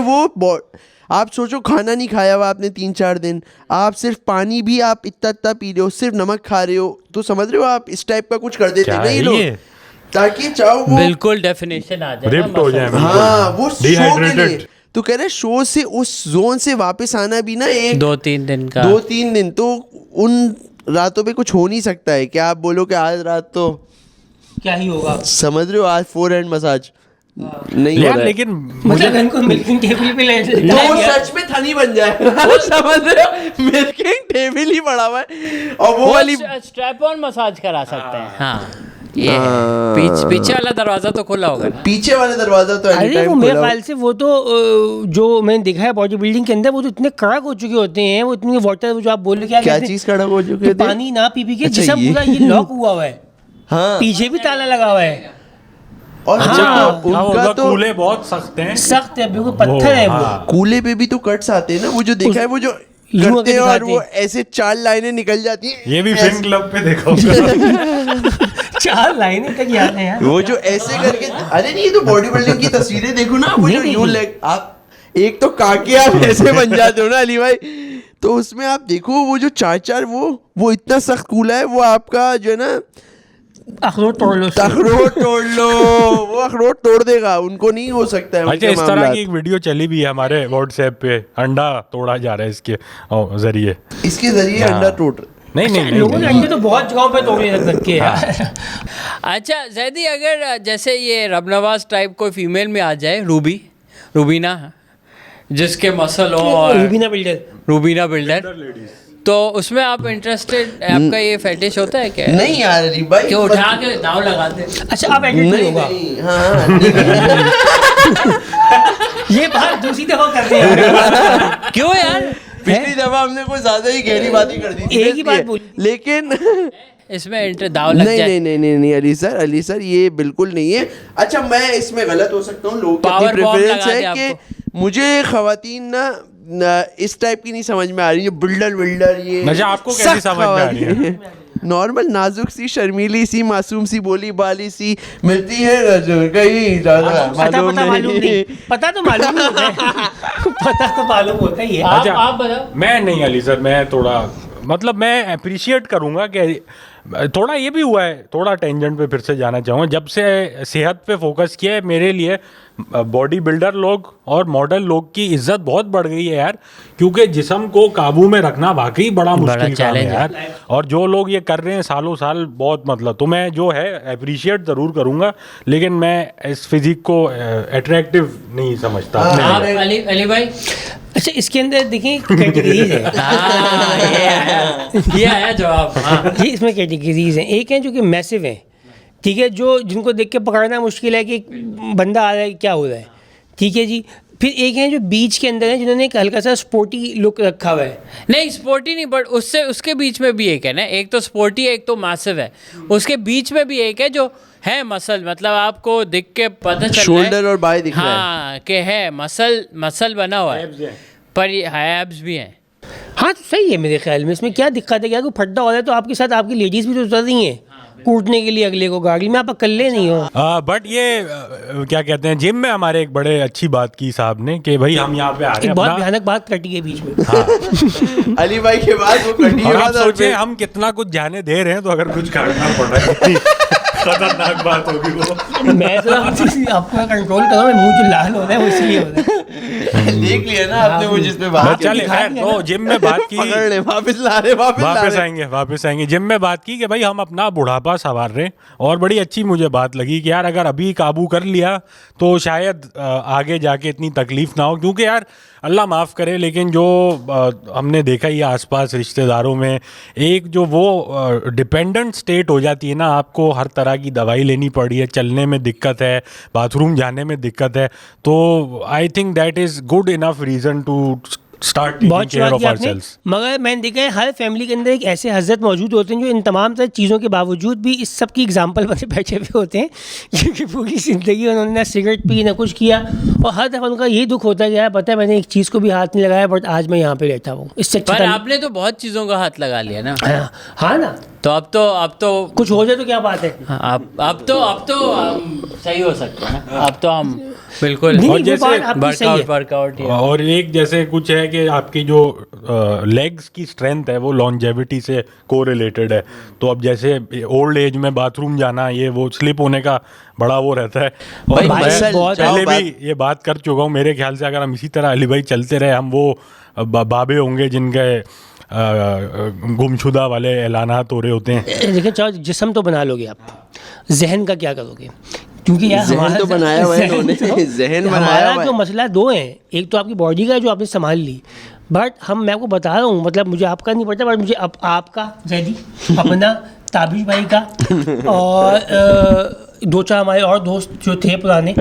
आप सोचो खाना नहीं खाया हुआ आपने 3-4 दिन, आप सिर्फ पानी भी आप इतना पी रहे हो, सिर्फ नमक खा रहे हो, तो समझ रहे हो आप इस टाइप का कुछ कर देते क्या नहीं है लोग, ये? ताकि चाहो वो बिल्कुल डेफिनेशन आ जाए ना रिप्ट हो muscle। जाए, हाँ वो शो के लिए, Dehydrated। तो कह रहे शो से उस जोन से वापस आना भी ना एक 2-3 दिन का। 2-3 दिन, तो उन रातों पे कुछ हो नहीं सकता है। क्या आप बोलो कि आज रात तो क्या ही होगा। समझ रहे हो आज 4 हैंड मसाज नहीं हो यार रहा है। लेकिन मतलब इनको मिल्किंग टेबल पे ले तो वो सच में थनी बन जाए समझ रहे हो, मिल्किंग टेबल ही पड़ा हुआ है और वो वाली स्ट्रैप ऑन मसाज करा सकते हैं। हाँ ये पीछे वाला दरवाजा तो खुला होगा ना। पीछे वाला दरवाजा तो एनी अरे वो टाइम मेरे खुला ख्याल से वो तो जो मैंने देखा है बॉडी बिल्डिंग के अंदर वो तो इतने कड़क हो चुके होते हैं, वो इतनी वाटर जो आप बोल रहे क्या क्या कहते हैं? चीज खड़ा हो चुके तो थे? पानी ना पी के अच्छा, जिसम ये। पूरा ये लॉक हुआ हुआ है, हाँ पीछे भी ताला लगा हुआ है, और हाँ, जब उनका वो तो कूले बहुत सख्त हैं। सख्त है बिल्कुल पत्थर है वो। हाँ। कूले पे भी तो कट्स आते हैं ना, वो जो देखा है वो जो यूं करते हैं करके और दिखाते वो हैं। ऐसे 4 लाइनें निकल जाती हैं ये भी ऐसे। फिन क्लब पे देखा होगा। 4 लाइनें तक याद है यार। वो जो ऐसे करके, अरे नहीं ये तो बॉडी बिल्डिंग की तस्वीरें देखो ना, वो जो नहीं यूं देखी। लेग आप एक तो काके आप ऐसे बन जाते हो ना अली भाई, तो उसमें आप देखो वो जो 4 वो इतना सख्त कूला है, वो आपका जो है ना अखरोट तोड़ लो उससे। अखरोट तोड़ लो, वो अखरोट तोड़ देगा, उनको नहीं हो सकता है अच्छा उनके इस तरह मामलात। की एक वीडियो चली भी है हमारे व्हाट्सएप पे, अंडा तोड़ा जा रहा है इसके जरिए। इसके जरिए हाँ। अंडा टूट नहीं नहीं लोगों ने नहीं, अंडे तो बहुत जगहों पे तोड़े रख के यार। अच्छा जैदी, अगर जैसे ये रबनवाज टाइप कोई फीमेल में आ जाए, रूबीना जिसके मसल हो और रूबीना बिल्डर, तो उसमें आप इंटरेस्टेड, आपका ये फेटिश होता है क्या? नहीं यार अली भाई, कि उठा के दाव लगाते? अच्छा आप एडिट नहीं नहीं होगा नहीं, हाँ ये बात दूसरी दफा कर रहे हैं। क्यों यार? पिछली दफा हमने कोई ज्यादा ही गहरी बातें कर दी थी, एक ही बात इसलिए। बोली। लेकिन इसमें दाव लग नहीं जाए? नहीं नहीं नहीं नहीं अली सर ये बिल्कुल नहीं है। अच्छा मैं इसमें गलत हो सकता हूँ, लोगों की Power अपनी bomb प्रेफरेंस लगा है दे कि मुझे खवातीन ना इस टाइप की नहीं समझ में आ रही है, बिल्डर ये अच्छा, आपको कैसी सख्त समझ में आ रही है? खवातीन। नॉर्मल नाजुक सी, शर्मीली सी, मासूम सी, बोली बाली सी मिलती है कहीं ज्यादा पता मालूम मालूम नहीं। नहीं, पता तो मालूम ही होता है। पता तो मालूम होता ही है। आप बताओ। मैं नहीं अली सर, मैं थोड़ा मतलब मैं अप्रिशिएट करूंगा कि थोड़ा ये भी हुआ है, थोड़ा टेंजेंट पे फिर से जाना चाहूँगा। जब से सेहत पे फोकस किया है, मेरे लिए बॉडी बिल्डर लोग और मॉडल लोग की इज्जत बहुत बढ़ गई है यार, क्योंकि जिस्म को काबू में रखना वाकई बड़ा मुश्किल काम है challenge यार। और जो लोग ये कर रहे हैं सालों साल, बहुत मतलब, तो मैं जो है अप्रिशिएट ज़रूर करूँगा, लेकिन मैं इस फिजिक को अट्रैक्टिव नहीं समझता अपने आप लिए। अली भाई? अच्छा इसके अंदर देखिए कैटेगरीज है। ये आया जवाब। हाँ। ये इसमें कैटेगरीज हैं। एक है जो कि मैसिव है, ठीक है, जो जिनको देख के पकड़ना मुश्किल है कि बंदा आ रहा है क्या हो रहा है, ठीक है जी। फिर एक है जो बीच के अंदर है, जिन्होंने एक हल्का सा स्पोर्टी लुक रखा हुआ है। नहीं स्पोर्टी नहीं, बट उससे उसके बीच में भी एक है ना, एक तो स्पोर्टी है, एक तो मैसिव है, उसके बीच में भी एक है जो है मसल, मतलब आपको दिख के पता चल रहा है, शोल्डर और बाएं दिख रहा है। हाँ कि है मसल बना हुआ है, पर ये एब्स भी हैं। हाँ तो सही है मेरे ख्याल में, इसमें क्या दिक्कत है? क्या कोई फड्डा हो रहा है तो आपके साथ आपकी लेडीज़ भी तो उतर रही हैं कूटने के लिए अगले को गाड़ी में, आप अकेले नहीं हो। बट ये क्या कहते हैं, जिम में हमारे एक बड़े अच्छी बात की साहब ने कि भाई हम यहाँ पे आ रहे एक हैं बहुत अपना, भयानक बात कटी है बीच में। अली भाई के बाद वो कटी और आप बात और सोचे फिर- हम कितना कुछ जाने दे रहे हैं, तो अगर कुछ काटना पड़ रहा है कितनी खतरनाक बात होगी वो। मैं तो आपको कंट्रोल करो, मैं मुंह जो लाल हो रहा है वो इसलिए हो रहा है। देख लिया ना आपने वो जिसमें बात बस चले दिखा खैर, दिया तो ना। जिम में बात की, पकड़ ले, वापस ला रहे वापस आएंगे जिम में बात की कि भाई हम अपना बुढ़ापा संवार रहे हैं। और बड़ी अच्छी मुझे बात लगी कि यार अगर अभी काबू कर लिया तो शायद आगे जाके इतनी तकलीफ ना हो, क्योंकि यार अल्लाह माफ़ करे, लेकिन जो हमने देखा ही आसपास रिश्तेदारों में, एक जो वो डिपेंडेंट स्टेट हो जाती है ना, आपको हर तरह की दवाई लेनी पड़ी है, चलने में दिक्कत है, बाथरूम जाने में दिक्कत है, तो I think that is good enough reason to start taking बहुत केयर बात ऑफ की आपने, आवरसेल्व्स। मगर मैंने देखा है हर फैमिली के अंदर एक ऐसे हजरत मौजूद होते हैं जो इन तमाम तरह चीज़ों के बावजूद भी इस सब की एग्जाम्पल बने बैठे हुए होते हैं, क्योंकि पूरी ज़िंदगी उन्होंने ना सिगरेट पी ना कुछ किया, और हर दफ़ा उनका यही दुख होता है कि यार पता है मैंने एक चीज़ को भी हाथ नहीं लगाया, बट आज मैं यहाँ पे बैठा हूँ। इससे पर आपने तो बहुत चीज़ों का हाथ लगा लिया ना, हाँ ना, तो अब तो कुछ हो जाए तो क्या बात है। अब तो हम सही हो सकते हैं ना, अब तो हम बिल्कुल नहीं, और वो जैसे बात आपकी सही है। वर्कआउट और एक जैसे कुछ है कि आपकी जो लेग्स की स्ट्रेंथ है वो लॉन्जेविटी से कोरिलेटेड है, तो अब जैसे ओल्ड एज में बाथरूम जाना, ये वो स्लिप होने का बड़ा वो रहता है। और भाई, मैं मसल बहुत पहले जाओ भी ये बात कर चुका हूँ, मेरे ख्याल से अगर हम इसी तरह अली भाई चलते रहे, हम वो बाबे होंगे जिनके गुमशुदा वाले ऐलानात हो रहे होते हैं। देखिए चाहो जिस्म तो बना लोगे आप, जहन का क्या करोगे? क्योंकि यार जहन तो बनाया हुआ है इन्होंने, जहन बनाया हमारा हुआ जो है। मसला दो है, एक तो आपकी बॉडी का जो आपने संभाल ली, बट मैं आपको बता रहा हूँ, मतलब मुझे आपका नहीं पता, बट मुझे आपका जैदी अपना ताबिश भाई का और दो चार हमारे और दोस्त जो थे पुराने,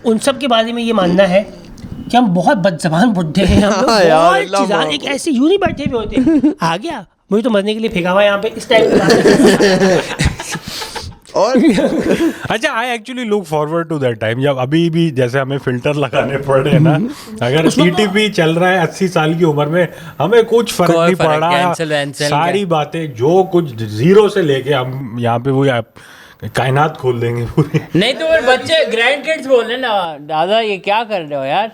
उन सब के बारे में ये मानना है कि हम बहुत बदजबान बुड्ढे हैं। हम लोग हाँ यार, बहुत अल्लाह चीज़ान माफ़ एक ऐसे यूं नहीं बैठे हुए होते, आ गया मुझे तो मरने के लिए फेंका हुआ है यहाँ पे इस टाइप और अच्छा, I actually look forward to that time जब अभी भी जैसे हमें फिल्टर लगाने पड़े हैं ना, अगर टीटीपी चल रहा है 80 साल की उम्र में, हमें कुछ फर्क कोई नहीं फर्क, पड़ा। cancel वैंसल सारी बातें जो कुछ जीरो से लेके हम यहाँ पे वो कायनात खोल देंगे पूरी। नहीं तो फिर बच्चे ग्रैंड किड्स बोल रहे ना, दादा ये क्या कर रहे हो यार,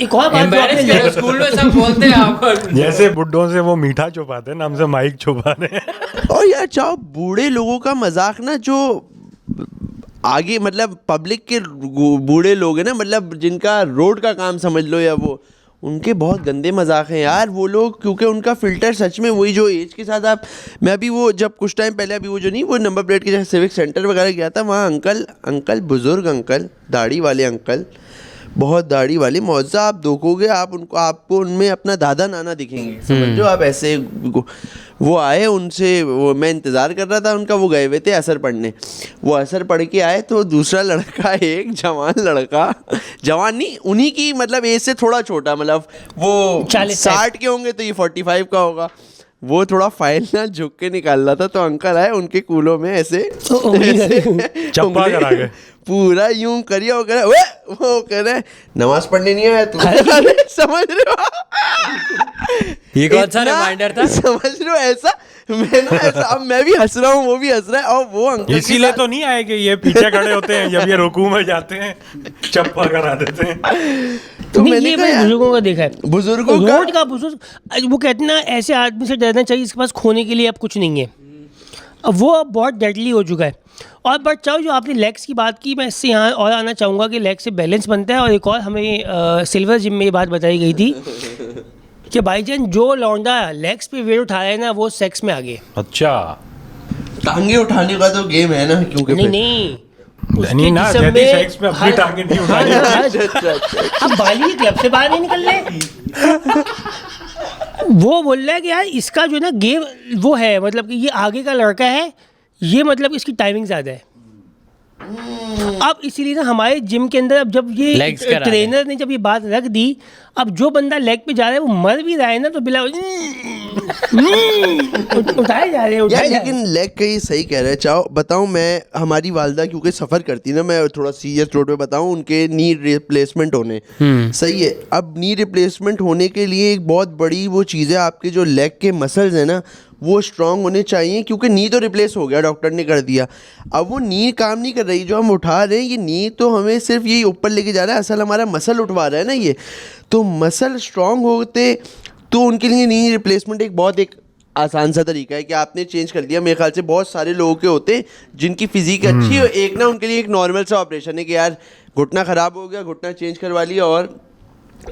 एक और बात जो एम्बैरेस आपने करो, स्कूल में सब बोलते हैं आपको। जैसे बुड्ढों से वो मीठा छुपाते हैं ना, हमसे माइक छुपा रहे हैं। और यार चाहो बूढ़े लोगों का मजाक ना, जो आगे मतलब पब्लिक के बूढ़े लोग हैं ना, मतलब जिनका रोड का काम समझ लो, या वो उनके बहुत गंदे मजाक हैं यार वो लोग, क्योंकि उनका फ़िल्टर सच में वही जो एज के साथ आप, मैं अभी वो जब कुछ टाइम पहले अभी वो जो नहीं वो नंबर प्लेट के जैसे सिविक सेंटर वगैरह गया था, वहाँ अंकल बुज़ुर्ग अंकल, दाढ़ी वाले अंकल, बहुत दाढ़ी वाली मौजा, आप देखोगे आप उनको, आपको उनमें अपना दादा नाना दिखेंगे, समझो आप ऐसे। वो आए उनसे, वो मैं इंतज़ार कर रहा था उनका, वो गए हुए थे असर पढ़ने, वो असर पढ़ के आए तो दूसरा लड़का, एक जवान लड़का, जवान नहीं उन्हीं की मतलब एज से थोड़ा छोटा, मतलब वो 60 के होंगे तो ये 45 का होगा, वो थोड़ा फाइल ना झुक के निकाल रहा था, तो अंकल आए उनके कूलों में ऐसे चप्पा करा के पूरा यूं करिए, वो करे वो कह रहे नमाज पढ़ने नहीं आया तू, समझ रहे हो? ये कौन सा इतना- रिमाइंडर था? समझ रहे हो ऐसा, मैं ना ऐसा, अब मैं भी हंस रहा हूँ, वो भी हंस रहा है, और वो अंकल इसीलिए तो नहीं आए कि ये पीछे खड़े होते हैं जब ये रुकू में जाते हैं, चप्पा करा देते हैं। तो नहीं, मैंने ये कहा मैंने यार, बुजुर्गों का देखा है, बुजुर्गों रोड का बुजुर्ग, वो कहते हैं ना ऐसे आदमी से डरना चाहिए इसके पास खोने के लिए अब कुछ नहीं है, अब वो अब बहुत डेडली हो चुका है। और बट चाहो जो आपने लेग्स की बात की, मैं इससे यहाँ और आना चाहूँगा कि लेग से बैलेंस बनता है, और एक और हमें सिल्वर जिम में ये बात बताई गई थी कि भाईजान जो लौंडा लेग्स पे वेट उठा रहा है ना, वो सेक्स में आगे। अच्छा, टांगे उठाने का तो गेम है ना, क्योंकि नहीं फिर- नहीं नहीं ना, जिस्म जैदी में सेक्स में अपनी हर- टांगे नहीं हाँ, उठानी। हाँ, अच्छा। अब बाली क्लब से बाहर नहीं निकल रहे। वो बोल रहा है कि यार इसका जो है ना गेम वो है, मतलब कि ये आगे का लड़का है, ये मतलब इसकी टाइमिंग ज़्यादा है। अब इसीलिए ना हमारे जिम के अंदर अब जब ये Legs करा रहे ट्रेनर ने जब ये बात रख दी, अब जो बंदा लेग पे जा रहा है वो मर भी रहा है ना, तो बिला उठाए जा रहे हैं, यार उठाए जा रहे लेकिन लेग का ये सही कह रहे हैं। चाहो बताऊं, मैं हमारी वालदा क्योंकि सफ़र करती ना, मैं थोड़ा सीरियस नोट पे बताऊं, उनके नी रिप्लेसमेंट होने सही है। अब नी रिप्लेसमेंट होने के लिए एक बहुत बड़ी वो चीज़ है, आपके जो लेग के मसल्स हैं ना वो स्ट्रांग होने चाहिए, क्योंकि नी तो रिप्लेस हो गया, डॉक्टर ने कर दिया, अब वो नी काम नहीं कर रही, जो हम उठा रहे हैं ये नी तो हमें सिर्फ यही ऊपर लेके जा रहा है, असल हमारा मसल उठवा रहा है ना ये। तो मसल स्ट्रांग होते तो उनके लिए नी रिप्लेसमेंट एक बहुत एक आसान सा तरीका है कि आपने चेंज कर दिया। मेरे ख्याल से बहुत सारे लोगों के होते हैं जिनकी फिजिक अच्छी है, एक ना उनके लिए एक नॉर्मल सा ऑपरेशन है कि यार घुटना ख़राब हो गया, घुटना चेंज करवा लिया, और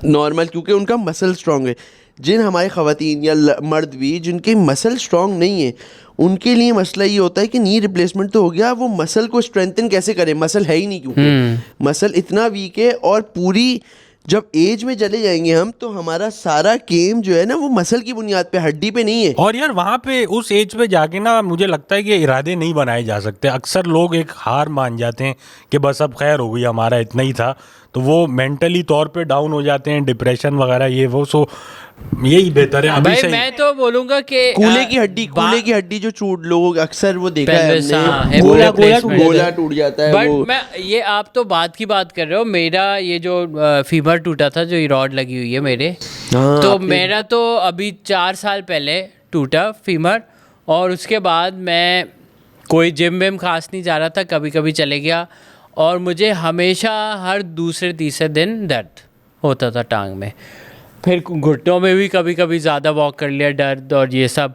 नॉर्मल क्योंकि उनका मसल स्ट्रांग है। जिन हमारे ख़वातीन या मर्द भी जिनके मसल स्ट्रांग नहीं है, उनके लिए मसला ये होता है कि नी रिप्लेसमेंट तो हो गया, वो मसल को स्ट्रेंथन कैसे करें, मसल है ही नहीं, क्योंकि मसल इतना वीक है, और पूरी जब एज में चले जाएंगे हम तो हमारा सारा गेम जो है ना वो मसल की बुनियाद पे, हड्डी पे नहीं है। और यार वहाँ पे उस एज पे जाके ना मुझे लगता है कि इरादे नहीं बनाए जा सकते। अक्सर लोग एक हार मान जाते हैं कि बस अब खैर हो गई, हमारा इतना ही था, तो वो मेंटली तौर पे डाउन हो जाते हैं, डिप्रेशन वगैरह ये वो। सो यही बेहतर है अभी भाई से। मैं तो बोलूंगा कि कूले की हड्डी जो चूट लोग अक्सर वो देखा है pelvis, हाँ, हमने, hip replacement। गोला टूट जाता है बट वो। मैं ये आप तो बात की बात कर रहे हो, मेरा ये जो फीमर टूटा था, जो रॉड लगी हुई है मेरे, हाँ, तो आपने- मेरा तो अभी 4 साल पहले टूटा फीमर, और उसके बाद मैं कोई जिम विम खास नहीं जा रहा था, कभी कभी चले गया, और मुझे हमेशा हर दूसरे तीसरे दिन दर्द होता था टांग में, फिर घुटनों में भी कभी कभी ज़्यादा वॉक कर लिया दर्द और ये सब।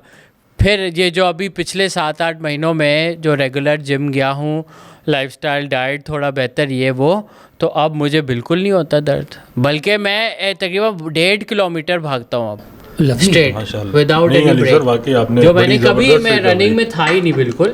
फिर ये जो अभी पिछले 7-8 महीनों में जो रेगुलर जिम गया हूँ, लाइफस्टाइल डाइट थोड़ा बेहतर ये वो, तो अब मुझे बिल्कुल नहीं होता दर्द, बल्कि मैं तकरीबन 1.5 किलोमीटर भागता हूँ अब। स्ट्रेट माशाल्लाह। विदाउट नहीं, एनी अली सर, ब्रेक, वाकई आपने जो बड़ी मैंने कभी जबरदस्त मैं recovery। रनिंग में था ही नहीं बिल्कुल।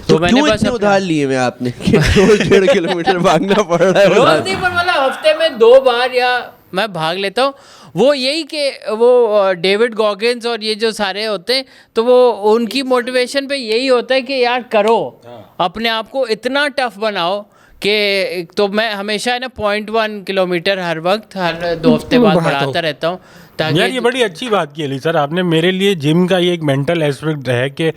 तो मैंने क्यों बस इतने अपना- उधार लिए हुए आपने कि रोज 1.5 किलोमीटर भागना पड़ रहा है रोज उधार? नहीं, पर मतलब हफ्ते में 2 बार या मैं भाग लेता हूँ। वो यही कि वो डेविड गॉगिन्स और ये जो सारे होते हैं, तो वो उनकी मोटिवेशन पे यही होता है कि यार करो, अपने आप को इतना टफ बनाओ कि तो मैं हमेशा है ना 0.1 किलोमीटर हर वक्त हर 2 हफ्ते बाद बढ़ाता बढ़ाता रहता हूँ ताकि यार ये बड़ी अच्छी बात की अली सर आपने। मेरे लिए जिम का ये एक मेंटल एस्पेक्ट है कि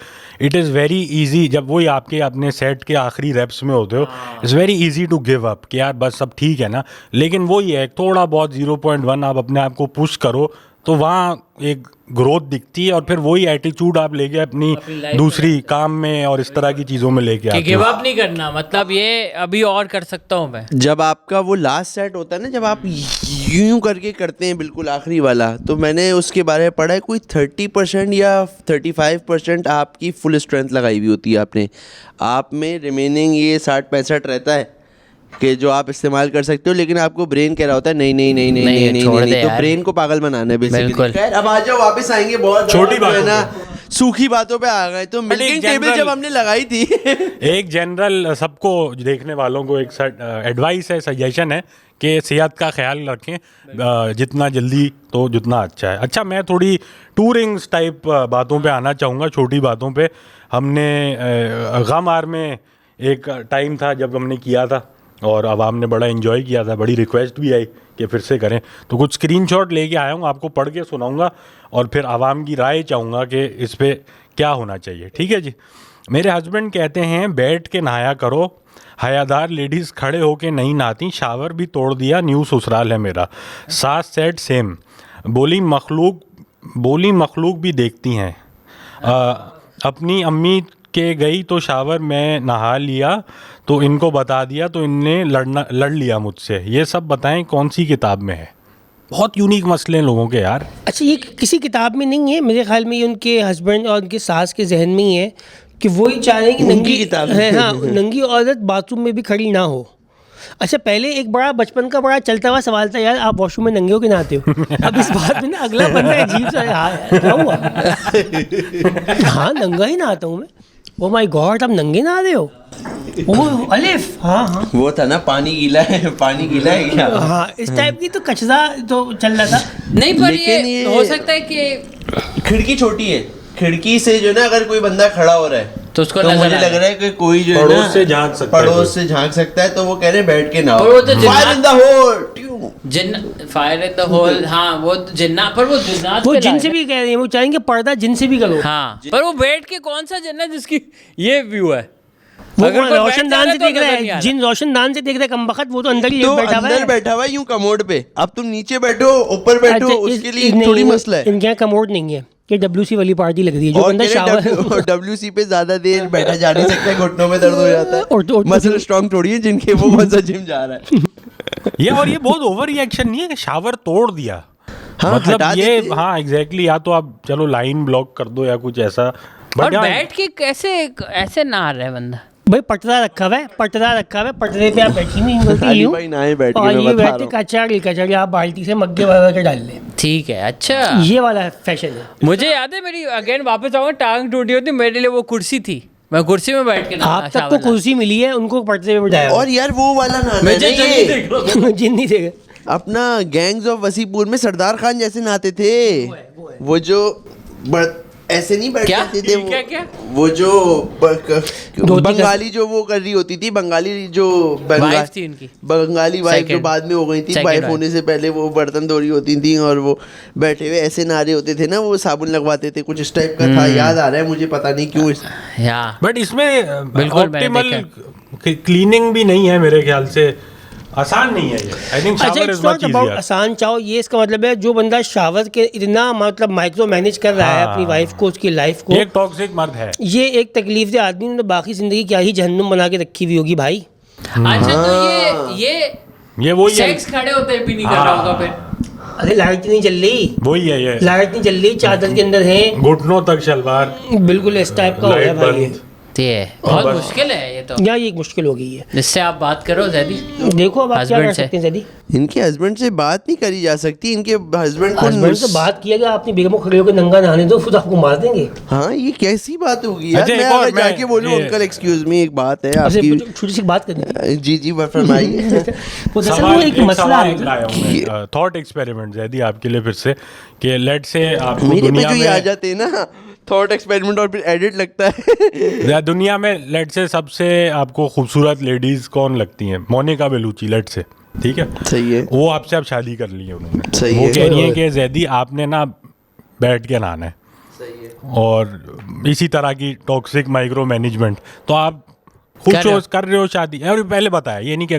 इट इज़ वेरी इजी, जब वही आपके अपने सेट के आखिरी रेप्स में होते हो, it's very easy to give up कि यार बस सब ठीक है ना। लेकिन वही है थोड़ा बहुत 0.1 आप अपने आप को पुश करो तो वहाँ एक ग्रोथ दिखती है, और फिर वही एटीट्यूड आप लेके अपनी life दूसरी काम में और इस तरह की चीज़ों में लेके कि आते गिव हो। अप नहीं करना, मतलब ये अभी और कर सकता हूँ मैं। जब आपका वो लास्ट सेट होता है ना, जब आप यूं करके करते हैं बिल्कुल आखिरी वाला, तो मैंने उसके बारे में पढ़ा है कोई 30% या 35% आपकी फुल स्ट्रेंथ लगाई हुई होती है आपने। आप में रिमेनिंग ये 60-65 रहता है कि जो आप इस्तेमाल कर सकते हो, लेकिन आपको ब्रेन कह रहा होता है नहीं नहीं नहीं नहीं नहीं, नहीं नहीं, छोड़ नहीं, दे तो यार। ब्रेन को पागल बनाना है बेसिकली। बिल्कुल। खैर अब आ जाओ, वापस आएंगे बहुत छोटी जो है बातों ना, सूखी बातों पे आ गए। तो मिल्किंग टेबल general- जब हमने लगाई थी एक जनरल सबको देखने वालों को एक एडवाइस है, सजेशन है कि सेहत का ख्याल रखें, जितना जल्दी तो जितना अच्छा है। अच्छा, मैं थोड़ी टूरिंग्स टाइप बातों पे आना चाहूँगा, छोटी बातों पे। हमने गमार में एक टाइम था जब हमने किया था और आवाम ने बड़ा एंजॉय किया था, बड़ी रिक्वेस्ट भी आई कि फिर से करें। तो कुछ स्क्रीनशॉट लेके आया हूँ, आपको पढ़ के सुनाऊंगा और फिर आवाम की राय चाहूँगा कि इस पे क्या होना चाहिए। ठीक है जी। मेरे हस्बैंड कहते हैं बैठ के नहाया करो, हयादार लेडीज़ खड़े होके नहीं नहाती, शावर भी तोड़ दिया, न्यू ससुराल है मेरा। सास सेड सेम, बोली मखलूक भी देखती हैं। अपनी अम्मी के गई तो शावर में नहा लिया, तो इनको बता दिया तो इनने लड़ लिया मुझसे। ये सब बताएं कौन सी किताब में है? बहुत यूनिक मसले हैं लोगों के यार। अच्छा, ये किसी किताब में नहीं है मेरे ख्याल में, ये उनके हस्बैंड और उनके सास के जहन में ही है कि वो ही चाह रहे हैं कि उनकी नंगी किताब है, हाँ, नंगी औरत बाथरूम में भी खड़ी ना हो। अच्छा, पहले एक बड़ा बचपन का बड़ा चलता हुआ सवाल था, यार आप वॉशरूम में नंगे हो के नहाते हो? अब इस बात में ना अगला बंदा अजीब सा, हाँ यार, क्या हुआ? हाँ, नंगा ही नहाता हूँ मैं। ओ माय गॉड, आप नंगे नहा रहे हो? ओ अलिफ, हाँ हाँ वो था ना, पानी गीला है, पानी गीला है क्या? हाँ, इस टाइप की तो कचरा तो चल रहा था। नहीं, पर लेकिन ये ये- हो सकता है कि खिड़की छोटी है, खिड़की से जो ना अगर कोई बंदा खड़ा हो रहा है तो उसको तो नजर मुझे आ लग रहा रहा है कि कोई जो है पड़ोस ना से झांक सकता है पड़ोस कोई। से झांक सकता है, तो वो कह रहे हैं बैठ के ना पर वो तो फायर इन द होल। जिन्न फायर इन द होल, हाँ वो जिन्ना, पर वो जिन्नात वो पे जिन लाए से हैं। भी कह रहे हैं, वो चाहेंगे पर्दा जिन से भी करो। हाँ, पर वो बैठ के कौन सा जिन्ना जिसकी ये व्यू है? वो अगर कोई बैठ रोशनदान जा से रहा है देख तो रहा नजर नहीं आ है, रहा। जिन रोशनदान से देख रहा है कमबख्त, वो तो अंदर ही तो बैठा हुआ अंदर है। बैठा हुआ है यूं कमोड पे, अब तुम नीचे बैठो ऊपर बैठो, अच्छा, उसके लिए नहीं, थोड़ी वो- मसला है। इनके यहाँ कमोड नहीं है, ये WC वाली पार्टी लग रही है, जो और बंदा शावर WC पे ज्यादा देर बैठा जा नहीं सकता है, घुटनों में दर्द हो जाता और- है। मसल स्ट्रांग थोड़ी है जिनके, वो कौन सा जिम जा रहा है। और ये बहुत ओवर रिएक्शन नहीं है कि शावर तोड़ दिया। हाँ, मतलब हटा ये, देते। हाँ एग्जैक्टली, या तो आप चलो लाइन ब्लॉक कर दो या कुछ ऐसा, और बट बैठ के कैसे ऐसे नहा रहा है बंदा? भाई पटरा रखा हुआ है, पटरे पे आप बैठी नहीं बोलती अली यूं, भाई नहाए बैठ के, और मैं ये बता बैठे रहा कचड़ी आप बाल्टी से मग्गे भर के डाल लें। ठीक है, अच्छा। ये वाला फैशन है। मुझे याद है, मेरी अगेन वापस आऊंगा, टांग टूटी होती, मेरे लिए वो कुर्सी थी, मैं कुर्सी में बैठ के आप तक को कुर्सी मिली है, उनको पटरे पे बिठाया और यार वो वाला ना मैं जिन नहीं देगा। अपना गैंग्स ऑफ वसीपुर में सरदार खान जैसे नहाते थे, वो जो ऐसे नहीं क्या? बैठते थे वो, क्या? वो जो धोती बंगाली जो वो कर रही होती थी, बंगाली जो वाइफ थी उनकी, बंगाली वाइफ जो Second. बाद में हो गई थी, Second वाइफ wife. होने से पहले वो बर्तन धो रही होती थी, और वो बैठे हुए ऐसे नहा रहे होते थे ना, वो साबुन लगवाते थे, कुछ इस टाइप का था, याद आ रहा है मुझे, पता नहीं क्यों या बट इसमें बिल्कुल मैंने ऑप्टिमल क्लीनिंग भी नहीं है मेरे ख्याल से, आसान नहीं है ये। आई थिंक अच्छा, shower it's is not much about easier. आसान चाहो, ये इसका मतलब है जो बंदा शावर के इतना मतलब माइक्रो मैनेज कर रहा है हाँ। अपनी वाइफ को, उसकी लाइफ को, ये एक टॉक्सिक मर्द है। ये एक तकलीफ दे आदमी ने तो बाकी जिंदगी क्या ही जहन्नुम बना के रखी हुई होगी भाई। अच्छा, तो ये वही है, सेक्स खड़े होते भी नहीं कर रहा होगा फिर? अरे लाइट नहीं चल रही, वही है ये, लाइट नहीं चल रही, चादर के अंदर है, घुटनों तक शलवार, बिल्कुल इस टाइप का हो गया लाइट भाई ये। बंद। ये बहुत मुश्किल है ये तो। यहाँ ये एक मुश्किल हो गई है। जिससे आप बात करो जैदी। देखो अब आप क्या Husband कर से। सकते हैं जैदी। इनके हस्बैंड से बात नहीं करी जा सकती, इनके हस्बैंड को हस्बैंड से बात किया गया, अपनी बेगम को खड़े होकर नंगा नहाने दो, फिर आपको मार देंगे। हाँ ये कैसी बात होगी यार। अच्छा, मैं एक और अगर जाके बोलूं ये- अंकल एक्सक्यूज मी एक बात है आपसे आपकी। छोटी सी बात करनी थी। जी फरमाइए। वो दरअसल वो एक मसला है। लाया हूं मैं, थॉट एक्सपेरिमेंट जैदी आपके लिए फिर से, कि लेट से आपको मेरे पे दुनिया जो ये आ में जाते हैं ना थॉट एक्सपेरिमेंट और फिर एडिट लगता है। या दुनिया में लेट से सबसे आपको खूबसूरत लेडीज कौन लगती हैं? मोनिका बेलुची लेट से, ठीक है, सही है। वो आपसे अब शादी कर ली है उन्होंने। सही वो है। कह रही है कि जैदी आपने ना बैठ के नहाना है, सही है। और इसी तरह की टॉक्सिक माइक्रो मैनेजमेंट। तो आप खुश कर रहे हो, हो। कर रहे हो शादी, और पहले बताया, ये नहीं कि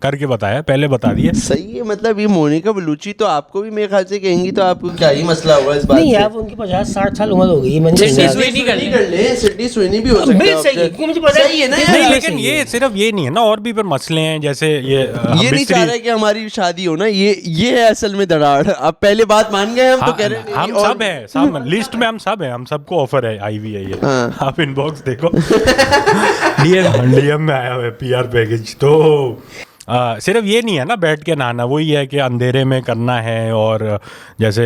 करके बताया, पहले बता दिए। सही है। मतलब ये मोनिका बलूची तो आपको भी मेरे ख्याल से कहेंगी तो आपको क्या ही मसला होगा इस बात नहीं से। यार उनकी 50-60 साल उम्र हो गई है। मैंने सिडनी सुना। स्वीनी कर ले। कर ले, सिडनी स्वीनी भी हो सकता है बिल्कुल सही है, option। क्योंकि मुझे पता है- सही है ना नहीं, यार? नहीं, नहीं, लेकिन सही ये है। सिर्फ ये नहीं है ना, और भी फिर मसले हैं, जैसे ये ये नहीं चाह रहा है कि हमारी शादी हो ना, ये है असल में दराड़। अब पहले बात मान गए हम तो कह रहे हैं हम नहीं, और- सब हैं, सब लिस्ट में हम सब हैं, हम सबको ऑफर है, आई हुई है ये। हाँ। आप इनबॉक्स देखो। डीएम में आया हुआ है पीआर पैकेज। तो सिर्फ ये नहीं है ना बैठ के नहाना, वही है कि अंधेरे में करना है, और जैसे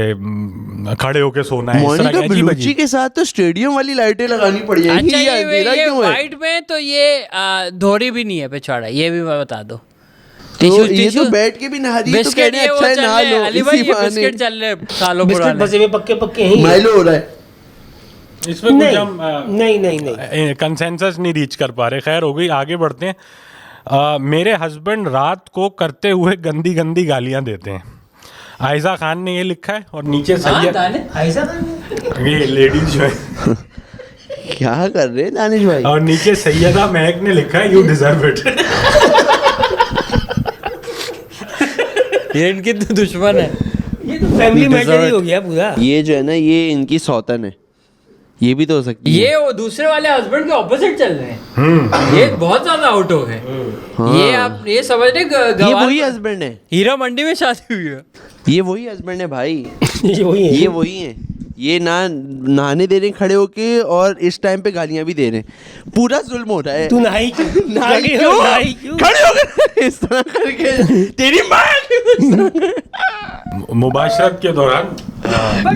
खड़े होके सोना है, इस तरह मोनिका के अजीब बलूची अजीब। के साथ तो स्टेडियम वाली लाइटें लगानी पड़ जाएंगी। अच्छा ये अंधेरा ये क्यों है? वाइट में तो ये धोरी भी नहीं है पिछवाड़ा, ये भी मैं बता दो। तो ये तो बैठ के भी नहा रही है तो कह बिस्किट रहे ये हैं वो अच्छा है चल नहा रहे हैं, लो अली भाई इसी ये बहाने। बिस्किट चल रहे सालों बिस्किट पुराने। बचे हुए पक्के हैं ही। माइलो हो रहा है। इसमें कुछ नहीं हम नहीं कंसेंसस नहीं रीच कर पा रहे। खैर हो गई, आगे बढ़ते हैं। मेरे हस्बैंड रात को करते हुए गंदी गंदी गालियां देते हैं। आयजा खान ने ये लिखा है, और नीचे हाँ, सैयद, दाने। ऐसा ये लेडीज जो है, क्या कर रहे हैं दानिश भाई? और नीचे सैयदा महक ने लिखा है यू डिजर्व इट। ये इनके तो दुश्मन है। ये तो फैमिली मैटर ही हो गया पूरा। ये जो है ना ये इनकी सौतन है, ये भी तो हो सकती है। ये वो दूसरे वाले हस्बैंड के ऑपोजिट चल रहे हैं। ये बहुत ज्यादा आउट हो गए। ये आप ये समझ रहे ये वही हस्बैंड है, हीरा मंडी में शादी हुई है। ये वही हस्बैंड है भाई। ये वही है। ये वही है। ये ना नहाने दे रहे हैं खड़े होके, और इस टाइम पे गालियां भी दे रहे हैं। पूरा जुल्म हो रहा है। तू नहाई क्यों? नहाई नहाई क्यों? खड़े हो गए इस तरह करके तेरी माँ। मुबाशरत के दौरान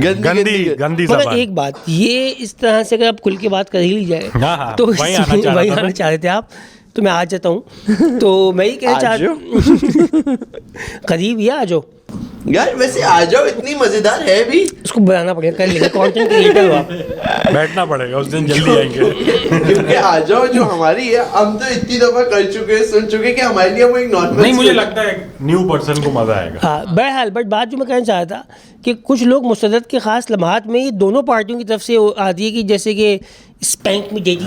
गंदी गंदी मगर जबान। एक बात, ये इस तरह से अगर आप खुल के बात कर ही ली जाए हाँ, हाँ, तो वहीं आना चाह रहा वहीं था आना मैं। चाह रहे थे आप, तो मैं आ जाता हूँ। तो मैं ही कहना चाह करीब ही आ जाओ। यार वैसे आ जाओ, इतनी मजेदार है भी। उसको बनाना पड़ेगा, कर लेंगे, कंटेंट क्रिएटर हो आप। बैठना पड़ेगा, उस दिन जल्दी आएंगे। क्योंकि आ जाओ जो हमारी है, हम तो इतनी दफा कर चुके हैं, सुन चुके कि हमारे लिए वो एक नॉर्मल। नहीं, मुझे लगता है न्यू पर्सन को मजा आएगा। हाँ बहरहाल, बट बात जो मैं कहना चाह रहा था कि कुछ लोग मुसद्दत के ख़ास लम्हात में ये दोनों पार्टियों की तरफ से आती है कि जैसे कि स्पैंक में दे दी,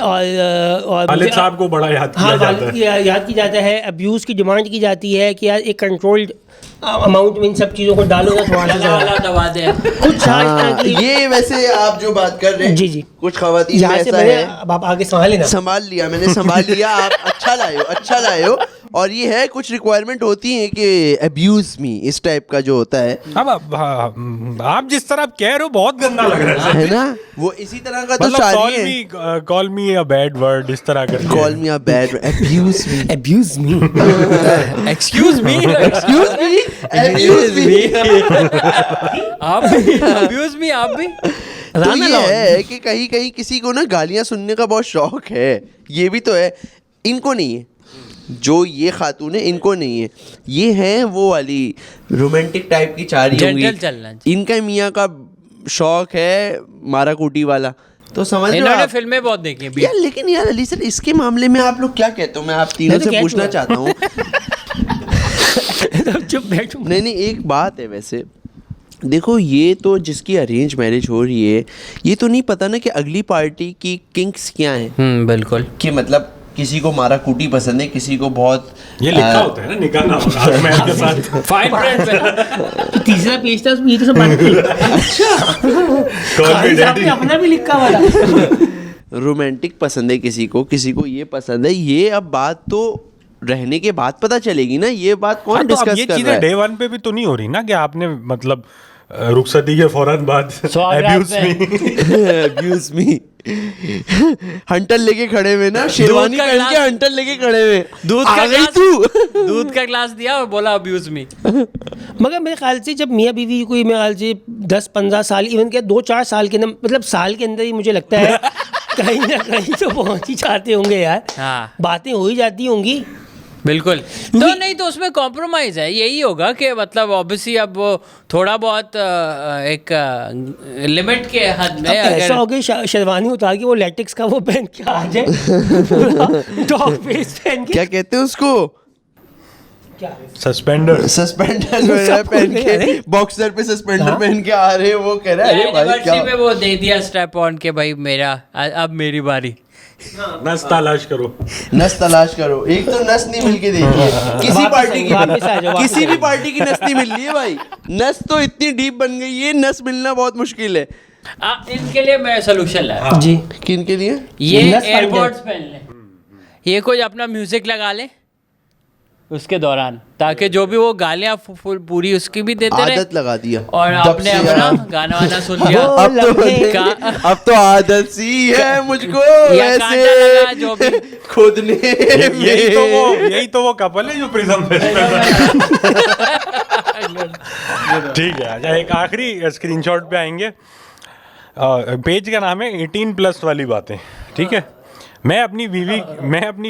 और खालिद साहब को बड़ा याद किया हाँ जाता है। याद की जाता है। अब्यूज़ की डिमांड की जाती है कि यार एक कंट्रोल्ड अमाउंट में इन सब चीज़ों को डालो ना थोड़ा गला सा। वाला दबा दे। कुछ आज तक की ये वैसे आप जो बात कर रहे हैं, जी, जी। कुछ खवातीन में यहाँ से ऐसा मैंने, है। अब आप आगे संभाल लेना। संभाल लिया मैंने, संभाल लिया। आप अच्छा लाए हो, अच्छा लाए हो। और ये है कुछ रिक्वायरमेंट होती है कि अब्यूज मी, इस टाइप का जो होता है। अब आप जिस तरह आप कह रहे हो बहुत गंदा लग रहा है। है ना, वो इसी तरह का तो मतलब सारी है। Call me a bad word, इस तरह करके। Call me a bad, abuse me, abuse me. Excuse me. Excuse me, abuse me. आप भी अब्यूज मी, आप भी। तो ये है कि कहीं कहीं किसी को ना गालियां सुनने का बहुत शौक है, ये भी तो है। इनको नहीं है, जो ये खातून है इनको नहीं है। ये है वो वाली रोमांटिक टाइप की चारी होंगी। Gentle चलना चाहिए। इनका मियाँ का शौक है मारा कूटी वाला, तो समझ लो इन्होंने आप। फिल्में बहुत देखी हैं। यार लेकिन यार अली सर, इसके मामले में आप लोग क्या कहते हो? मैं आप तीनों मैं तो से कह पूछना दूंगा। चाहता हूँ। चुप बैठो। नहीं, एक बात है वैसे, देखो ये तो जिसकी अरेंज मैरिज हो रही है, ये तो नहीं पता ना कि अगली पार्टी की किंक्स क्या हैं। बिल्कुल। कि मतलब किसी को मारा कूटी पसंद है, किसी को बहुत ये लिखा होता है ना निकाह ना मैं के साथ। फाइन प्रिंट में। तो तीसरा पेज था उसमें, ये तो सब बात थी। खालिद साहब ने अपना भी लिखा हुआ था। रोमांटिक पसंद है किसी को ये पसंद है। ये अब बात तो रहने के बाद पता चलेगी ना, ये बात कौन हाँ, तो अब डिस्कस ये कर रहा चीजें है? डे वन पे भी तो नहीं हो रही ना कि आपने मतलब रुखसती के फौरन बाद स्वागत अब्यूज है। मी अब्यूज मी। हंटर लेके खड़े हुए ना, शेरवानी का पहन के गिलास- हंटर लेके खड़े हुए। दूध आ का गई गिलास- तू। दूध का गिलास दिया और बोला अब्यूज मी। मगर मेरे ख्याल से जब मियाँ बीवी कोई मेरे ख्याल से 10-15 साल, इवन के 2-4 साल के अंदर, मतलब साल के अंदर ही मुझे लगता है कहीं ना कहीं तो पहुँच ही जाते होंगे यार। हाँ। बातें हो ही जाती होंगी। बिल्कुल। तो नहीं तो उसमें कॉम्प्रोमाइज़ है, यही होगा कि मतलब ऑब्वियसली अब वो थोड़ा बहुत एक लिमिट के हद में अब ऐसा अगर हो गया शेरवानी उतार के वो लेटेक्स का वो पहन के आ जाए, डॉग फेस पहन के। क्या कहते हैं उसको? क्या? सस्पेंडर। सस्पेंडर वगैरह सब पहन बोल के, रहे हैं। बॉक्सर पे सस्पेंडर हाँ। पहन के आ रहे हैं, वो कह रहा है अरे भाई एनिवर्सरी क्या पे वो दे दिया स्टेप ऑन के भाई मेरा अब मेरी बारी। नस तलाश करो। नस तलाश करो। एक तो नस नहीं मिल के देखी है किसी वापस पार्टी की, वापस आ जाओ, वापस किसी आ भी जाओ। पार्टी की नस नहीं मिल रही है भाई। नस तो इतनी डीप बन गई है, नस मिलना बहुत मुश्किल है। इनके लिए मैं सोल्यूशन लाया। जी। किन के लिए? ये नस फाइंडर। एयरपोर्ट्स पहन ले, ये कोई अपना म्यूजिक लगा ले उसके दौरान, ताकि जो भी वो गालियाँ पूरी उसकी भी देते रहे आदत लगा दिया और जब आपने से अपना यार। गाना वाना सुन लिया। वो अब तो लम्हे का- अब तो आदत सी है मुझको या कांटा लगा जो भी। ऐसे खोदने यही तो वो कपल है जो प्रिज्म फेस्ट कर रहा है। ठीक है, अच्छा एक आखिरी स्क्रीनशॉट पे आएंगे। पेज का नाम है 18+ वाली बातें। ठीक है, मैं अपनी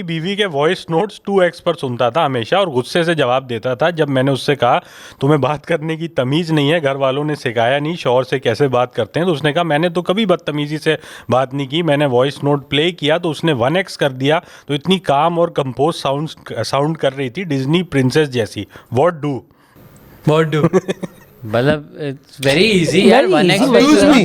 बीवी के वॉइस नोट्स 2x पर सुनता था हमेशा और गुस्से से जवाब देता था। जब मैंने उससे कहा तुम्हें बात करने की तमीज़ नहीं है, घर वालों ने सिखाया नहीं शौहर से कैसे बात करते हैं, तो उसने कहा मैंने तो कभी बदतमीज़ी से बात नहीं की। मैंने वॉइस नोट प्ले किया तो उसने 1x कर दिया, तो इतनी काम और कंपोज साउंड कर रही थी डिज्नी प्रिंसेस जैसी। What do? मतलब इट्स वेरी इजी यार। Very 1x easy, excuse me।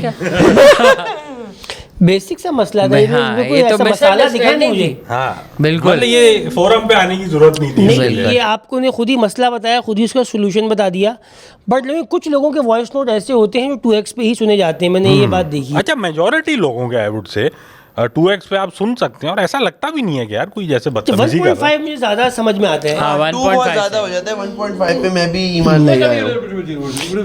Basic सा मसला था, हाँ, इसमें कोई ये तो ऐसा मसाला दिखा नहीं मुझे। हाँ बिल्कुल। मतलब ये फोरम पे आने की जरूरत नहीं थी नहीं, इसके लिए। ये आपको ने खुद ही मसला बताया, खुद ही उसका सोल्यूशन बता दिया। बट लेकिन कुछ लोगों के वॉइस नोट ऐसे होते हैं जो 2x पे ही सुने जाते हैं, मैंने ये बात देखी है। अच्छा मेजोरिटी लोगों के आई वुड से 2x पे आप सुन सकते हैं और ऐसा लगता भी नहीं है कि यार कोई जैसे तो बदतमीजी कर रहा है। 1.5 मुझे ज़्यादा समझ में आता है। हाँ, टू बहुत 1.5 ज्यादा हो जाता है। 1.5 पे मैं भी ईमान ले आया हूँ।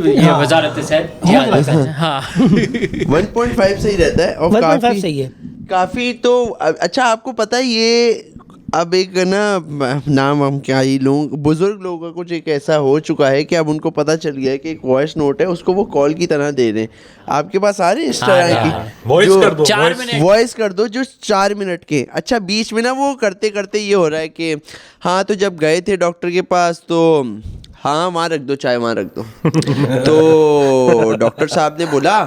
ये वजारत से हाँ 1.5 सही रहता है और 1.5 काफी सही है। काफी तो अच्छा आपको पता है ये अब एक ना नाम हम क्या ही लोग बुजुर्ग लोगों का कुछ एक ऐसा हो चुका है कि अब उनको पता चल गया है कि एक वॉइस नोट है उसको वो कॉल की तरह दे रहे हैं। आपके पास आ रहे हैं इस तरह की वॉइस जो- कर दो 4 voice। मिनट। वॉइस कर दो जो 4 मिनट के। अच्छा बीच में ना वो करते करते ये हो रहा है कि हाँ तो जब गए थे डॉक्टर के पास तो हाँ वहाँ रख दो, चाय वहाँ रख दो। तो डॉक्टर साहब ने बोला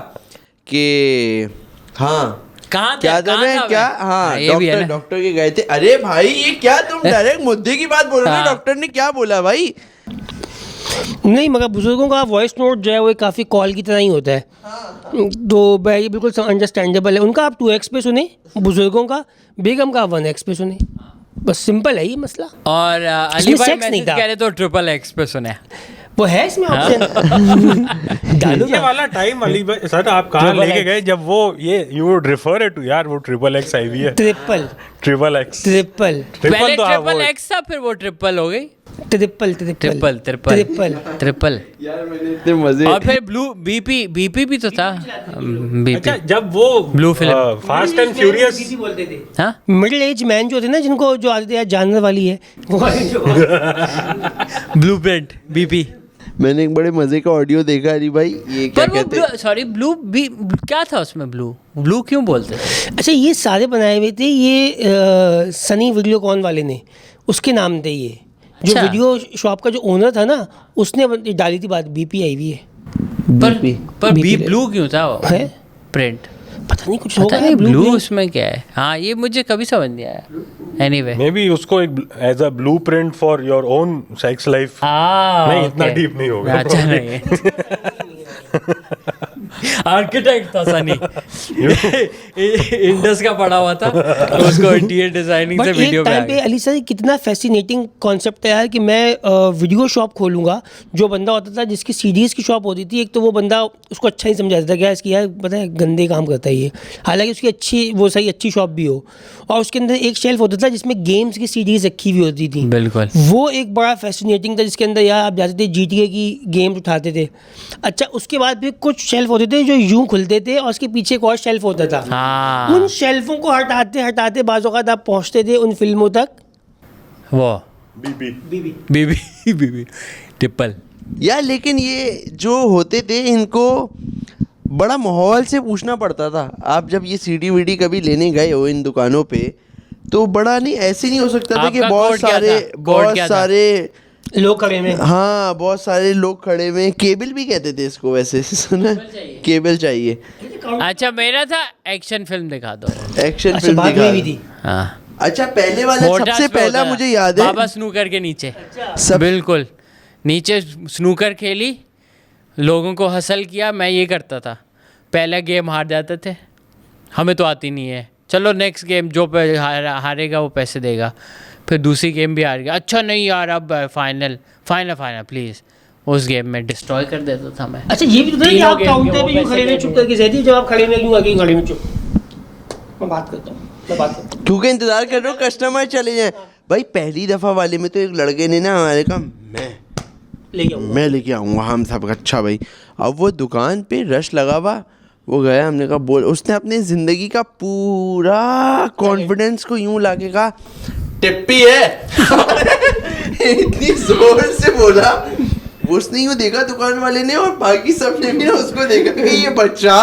कि हाँ कहाँ क्या दम है क्या? हाँ ये भी है डॉक्टर ना। डॉक्टर के गए थे। अरे भाई ये क्या तुम डायरेक्ट मुद्दे की बात बोल रहे हो? हाँ। डॉक्टर ने क्या बोला भाई? नहीं, मगर बुजुर्गों का वॉइस नोट जो है वो काफ़ी कॉल की तरह ही होता है। तो भाई ये बिल्कुल अंडरस्टैंडेबल है। उनका आप 2x पे सुने, बुजुर्गों का, बेगम का 1x पे सुने, बस सिंपल है ये मसला। और अली इसमें भाई sex नहीं मैसेज था। कह रहे तो XXX पे सुने। वो है इसमें ऑप्शन। डालो ये ना। वाला टाइम अली भाई सर आप कहाँ Triple लेके X। गए जब वो ये you would refer it to यार वो XXX आई हुई है। ट्रिपल XXX ट्रिपल पहले तो हाँ, वो- XXX था, फिर वो ट्रिपल हो गई। Triple triple triple. यार मैंने इतने मजे और फिर ब्लू बीपी भी तो था। बीपी अच्छा जब वो Blue film। Fast and furious बोलते थे। हाँ मिडिल एज मैन जो थे ना, जिनको जो आदत यार जानवर वाली है, वो ब्लू प्रिंट बीपी। मैंने एक बड़े मजे का ऑडियो देखा अली भाई। ये क्या पर वो कहते हैं? सॉरी ब्लू भी क्या था उसमें? ब्लू क्यों बोलते थे? अच्छा ये सारे बनाए हुए थे ये सनी वीडियोकॉन वाले ने, उसके नाम थे ये। जो अच्छा। वीडियो शॉप का जो ओनर था ना, उसने डाली थी बात, बीपी आई हुई है। पर बी BP ब्लू क्यों था वो है? प्रिंट? पता नहीं कुछ पता होगा नहीं ब्लू ब्लू उसमें क्या है। हाँ ये मुझे कभी समझ नहीं आया। एनीवे मे बी उसको एक as a blueprint for your own sex life. नहीं, इतना deep नहीं होगा अच्छा probably। नहीं है। आर्किटेक्ट था सनी, इंडस का पढ़ा हुआ था, उसको इंटीरियर डिजाइनिंग से बट वीडियो एक में आ टाइम पे गया। अली सर कितना फैसिनेटिंग कॉन्सेप्ट है यार कि मैं वीडियो शॉप खोलूंगा। जो बंदा होता था जिसकी सीडीज की शॉप होती थी, एक तो वो बंदा उसको अच्छा नहीं समझाता था, क्या इसकी यार पता है गंदे काम करता है ये, हालांकि उसकी अच्छी वो सही अच्छी शॉप भी हो, और उसके अंदर एक शेल्फ होता था जिसमें गेम्स की सीडीज रखी हुई होती थी। बिल्कुल। वो एक बड़ा फैसिनेटिंग था, जिसके अंदर यार आप जाते थे GTA की गेम्स उठाते थे। अच्छा, उसके बाद भी कुछ शेल्फ होते थे जो यूं खुलते थे और उसके पीछे एक और शेल्फ होता था। हाँ, उन शेल्फों को हटाते हटाते बाज़ औक़ात आप पहुंचते थे उन फिल्मों तक। वो बीबी बीबी टिप्पल। यार लेकिन ये जो होते थे इनको बड़ा माहौल से पूछना पड़ता था। आप जब ये सीडी वीडी कभी लेने गए हो इन दुकानों पे, तो बड़ा नहीं ऐसे नहीं हो सकता था कि आपका बहुत कोड क्या सारे था? कोड बहुत क्या था? सारे लोग खड़े में। हाँ बहुत सारे लोग खड़े में। केबल भी कहते थे इसको वैसे, सुना? केबल चाहिए। अच्छा, मेरा था एक्शन फिल्म दिखा दो। एक्शन अच्छा, फिल्म बाद में भी थी। हाँ, अच्छा पहले वाला मोटास सबसे पे पहला होता मुझे था, याद है बाबा स्नूकर के नीचे। सब बिल्कुल, नीचे स्नूकर खेली, लोगों को हसल किया। मैं ये करता था, पहला गेम हार जाते थे, हमें तो आती नहीं है, चलो नेक्स्ट गेम, जो हारेगा वो पैसे देगा। फिर दूसरी गेम भी हार गया, अच्छा नहीं यार अब फाइनल फाइनल फाइनल प्लीज़, उस गेम में डिस्ट्रॉय कर देता था मैं। अच्छा, ये भी तो था कि तीनों आप गेम काउंटर के पे वो यूं पैसे खड़े में दे चुप दिए। करके सहती, जब आप खड़े में यूं आगे खड़े में चुप। मैं बात करता हूँ। क्योंकि इंतजार कर रहे हो कस्टमर चले जाए। भाई पहली दफा वाले में तो एक लड़के ने ना हमारे कहा मैं लेके आऊँगा, हम सब अच्छा भाई। अब वो दुकान पे रश लगा हुआ, वो गया, हमने कहा बोल, उसने अपने ज़िंदगी का पूरा कॉन्फिडेंस को यूं लाके कहा टिप्पी है इतनी जोर से बोला। उसने यूं देखा दुकान वाले ने, और बाकी सब ने भी ना उसको देखा कि ये बच्चा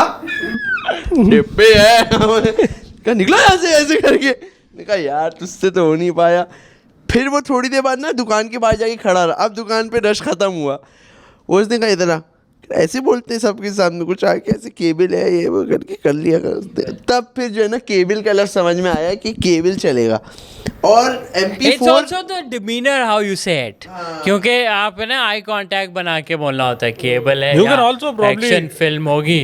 टिप्पी है कहा निकला यहाँ से ऐसे करके। मैंने कहा यार तुझसे तो हो नहीं पाया। फिर वो थोड़ी देर बाद ना दुकान के बाहर जाके खड़ा रहा। अब दुकान पे रश खत्म हुआ, उसने कहा इधर आ, ऐसे बोलते हैं सबके सामने, कुछ आके ऐसे केबल है ये वो करके कर लिया कर उसने। तब फिर जो है ना केबल का लफ्ज़ समझ में आया कि केबल चलेगा। और it's MP4 also the demeanour how you से इट, क्योंकि आप है ना आई कांटेक्ट बना के बोलना होता है, केबल है You या can also probably action film होगी,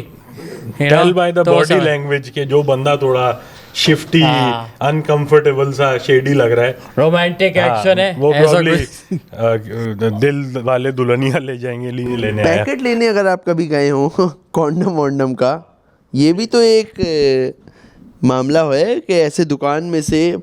टेल बाय द तो बॉडी समझ- लैंग्वेज के जो बंदा थोड़ा शिफ्टी हाँ। अनकंफर्टेबल सा शेडी लग रहा है, रोमांटिक एक्शन है, वो ऐसा प्रॉब्ली कुछ। दिल वाले दुल्हनिया ले जाएंगे लेने आया। पैकेट लेने अगर आप कभी गए हो कॉन्डम वॉन्डम का, ये भी तो एक मामला है कि ऐसे दुकान में से,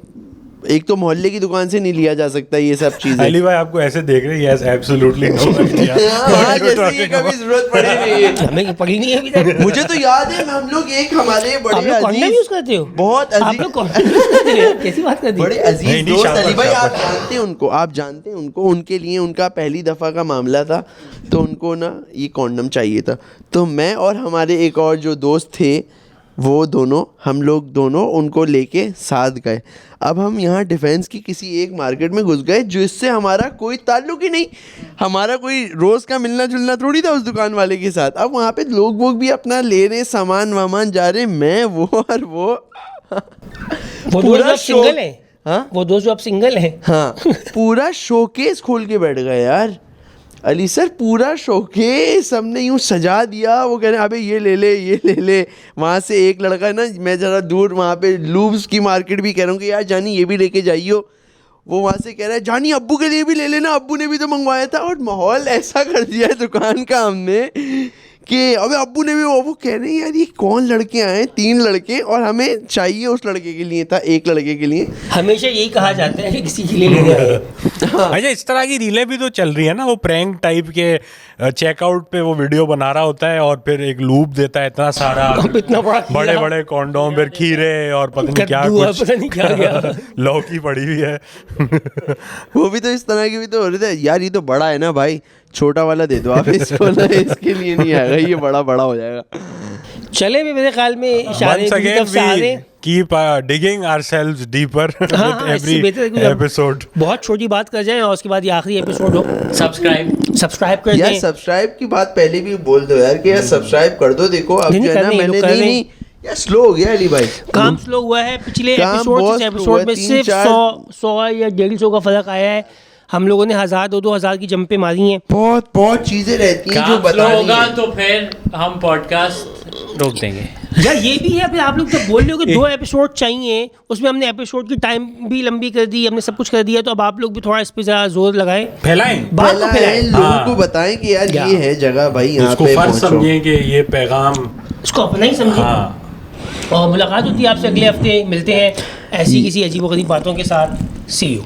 एक तो मोहल्ले की दुकान से नहीं लिया जा सकता ये सब चीजें। अली भाई आपको ऐसे देख रहे हैं, यस एब्सोल्युटली नो आइडिया हाँ, जैसे ये कभी जरूरत पड़ी नहीं है। हमें पड़ी नहीं है अभी तक। मुझे तो याद है हम लोग एक हमारे आप बड़े लोग कॉन्डम यूज अजीज, करते हो? बहुत आप अजीज, लोग कॉन्डम यूज करते हो? कैसी बात कर दी? बड़े अजीज नहीं, दोस्त शाबाश, अली भाई, आप शाबाश। जानते हैं उनको, आप जानते हैं उनको, उनके लिए उनका पहली दफ़ा का मामला था, तो उनको ना ये कॉन्डम चाहिए था। तो मैं और हमारे एक और जो दोस्त थे, वो दोनों, हम लोग दोनों उनको लेके साथ गए। अब हम यहाँ डिफेंस की किसी एक मार्केट में घुस गए जिससे हमारा कोई ताल्लुक ही नहीं, हमारा कोई रोज़ का मिलना जुलना थोड़ी था उस दुकान वाले के साथ। अब वहाँ पे लोग वोग भी अपना ले रहे, सामान वामान जा रहे, मैं वो और वो वो दोस्त पूरा जो आप शो- सिंगल हैं? हाँ वो दोस्त जो आप सिंगल हैं? हाँ पूरा शोकेस खोल के बैठ गए यार अली सर, पूरा शोकेस हमने यूं सजा दिया। वो कह रहे अबे ये ले ले ये ले ले। वहाँ से एक लड़का है ना, मैं ज़रा दूर वहाँ पे लूब्स की मार्केट भी कह रहा हूँ कि यार जानी ये भी लेके जाइयो। वो वहाँ से कह रहा है जानी अब्बू के लिए भी ले लेना, अब्बू ने भी तो मंगवाया था। और माहौल ऐसा कर दिया है दुकान का हमने कि अबे अब्बू ने भी, वो कह रहे हैं यार ये कौन लड़के आए, 3 लड़के, और हमें चाहिए उस लड़के के लिए था, एक लड़के के लिए। हमेशा यही कहा जाता है कि किसी के लिए लेने आए। अच्छा, इस तरह की रीलें भी तो चल रही है ना, वो प्रैंक टाइप के चेकआउट पे वो वीडियो बना रहा होता है और फिर एक लूप देता है इतना सारा, अब इतना बड़ा खीरा। बड़े बड़े कॉन्डोम, फिर खीरे और पता नहीं क्या कद्दू और कुछ पता नहीं क्या क्या। लौकी पड़ी हुई है। वो भी तो इस तरह की भी तो हो रहे थे यार, ये तो बड़ा है ना भाई, छोटा वाला दे दो आप इसको ना, इसके लिए नहीं आएगा, ये बड़ा बड़ा हो जाएगा। चले भी मेरे ख्याल में इशारे Once की again तरफ से आ रहे we हैं। keep digging ourselves deeper with हाँ, इससे every बेहतर है कि हम episode. बहुत छोटी बात कर जाएं और उसके बाद ये आखिरी एपिसोड हो। सब्सक्राइब कर यार दें। सब्सक्राइब की बात पहले भी बोल दो यार कि यार सब्सक्राइब कर दो। देखो अब नहीं, जो है ना, करने, मैंने लोग कर नहीं रहे हैं। नहीं यार स्लो हो गया अली भाई, काम स्लो हुआ है पिछले काम एपिसोड बहुत से slow एपिसोड है, में 3, सिर्फ 4 100 या 150 का फर्क आया है। हम लोगों ने 1000 2,000 की जंपें मारी हैं। बहुत बहुत चीजें रहती हैं जो काम स्लो बतानी होगा है। तो फिर हम पॉडकास्ट रोक देंगे। यार ये भी है, फिर आप लोग जब बोल रहे हो कि 2 एपिसोड चाहिए, उसमें हमने एपिसोड की टाइम भी लंबी कर दी, हमने सब कुछ कर दिया, तो अब आप लोग भी थोड़ा इस पे ज़रा जोर लगाएं, फैलाएं, बात को पहला है फैलाएं, लोगों को बताएं कि यार ये है जगह भाई, यहाँ उसको पे फर्ज पहुंचो। समझें कि ये पैगाम। इसको अपना ही समझें। हाँ, और मुलाकात होती है आपसे अगले हफ्ते, मिलते हैं ऐसी किसी अजीबोगरीब बातों के साथ। सी यू।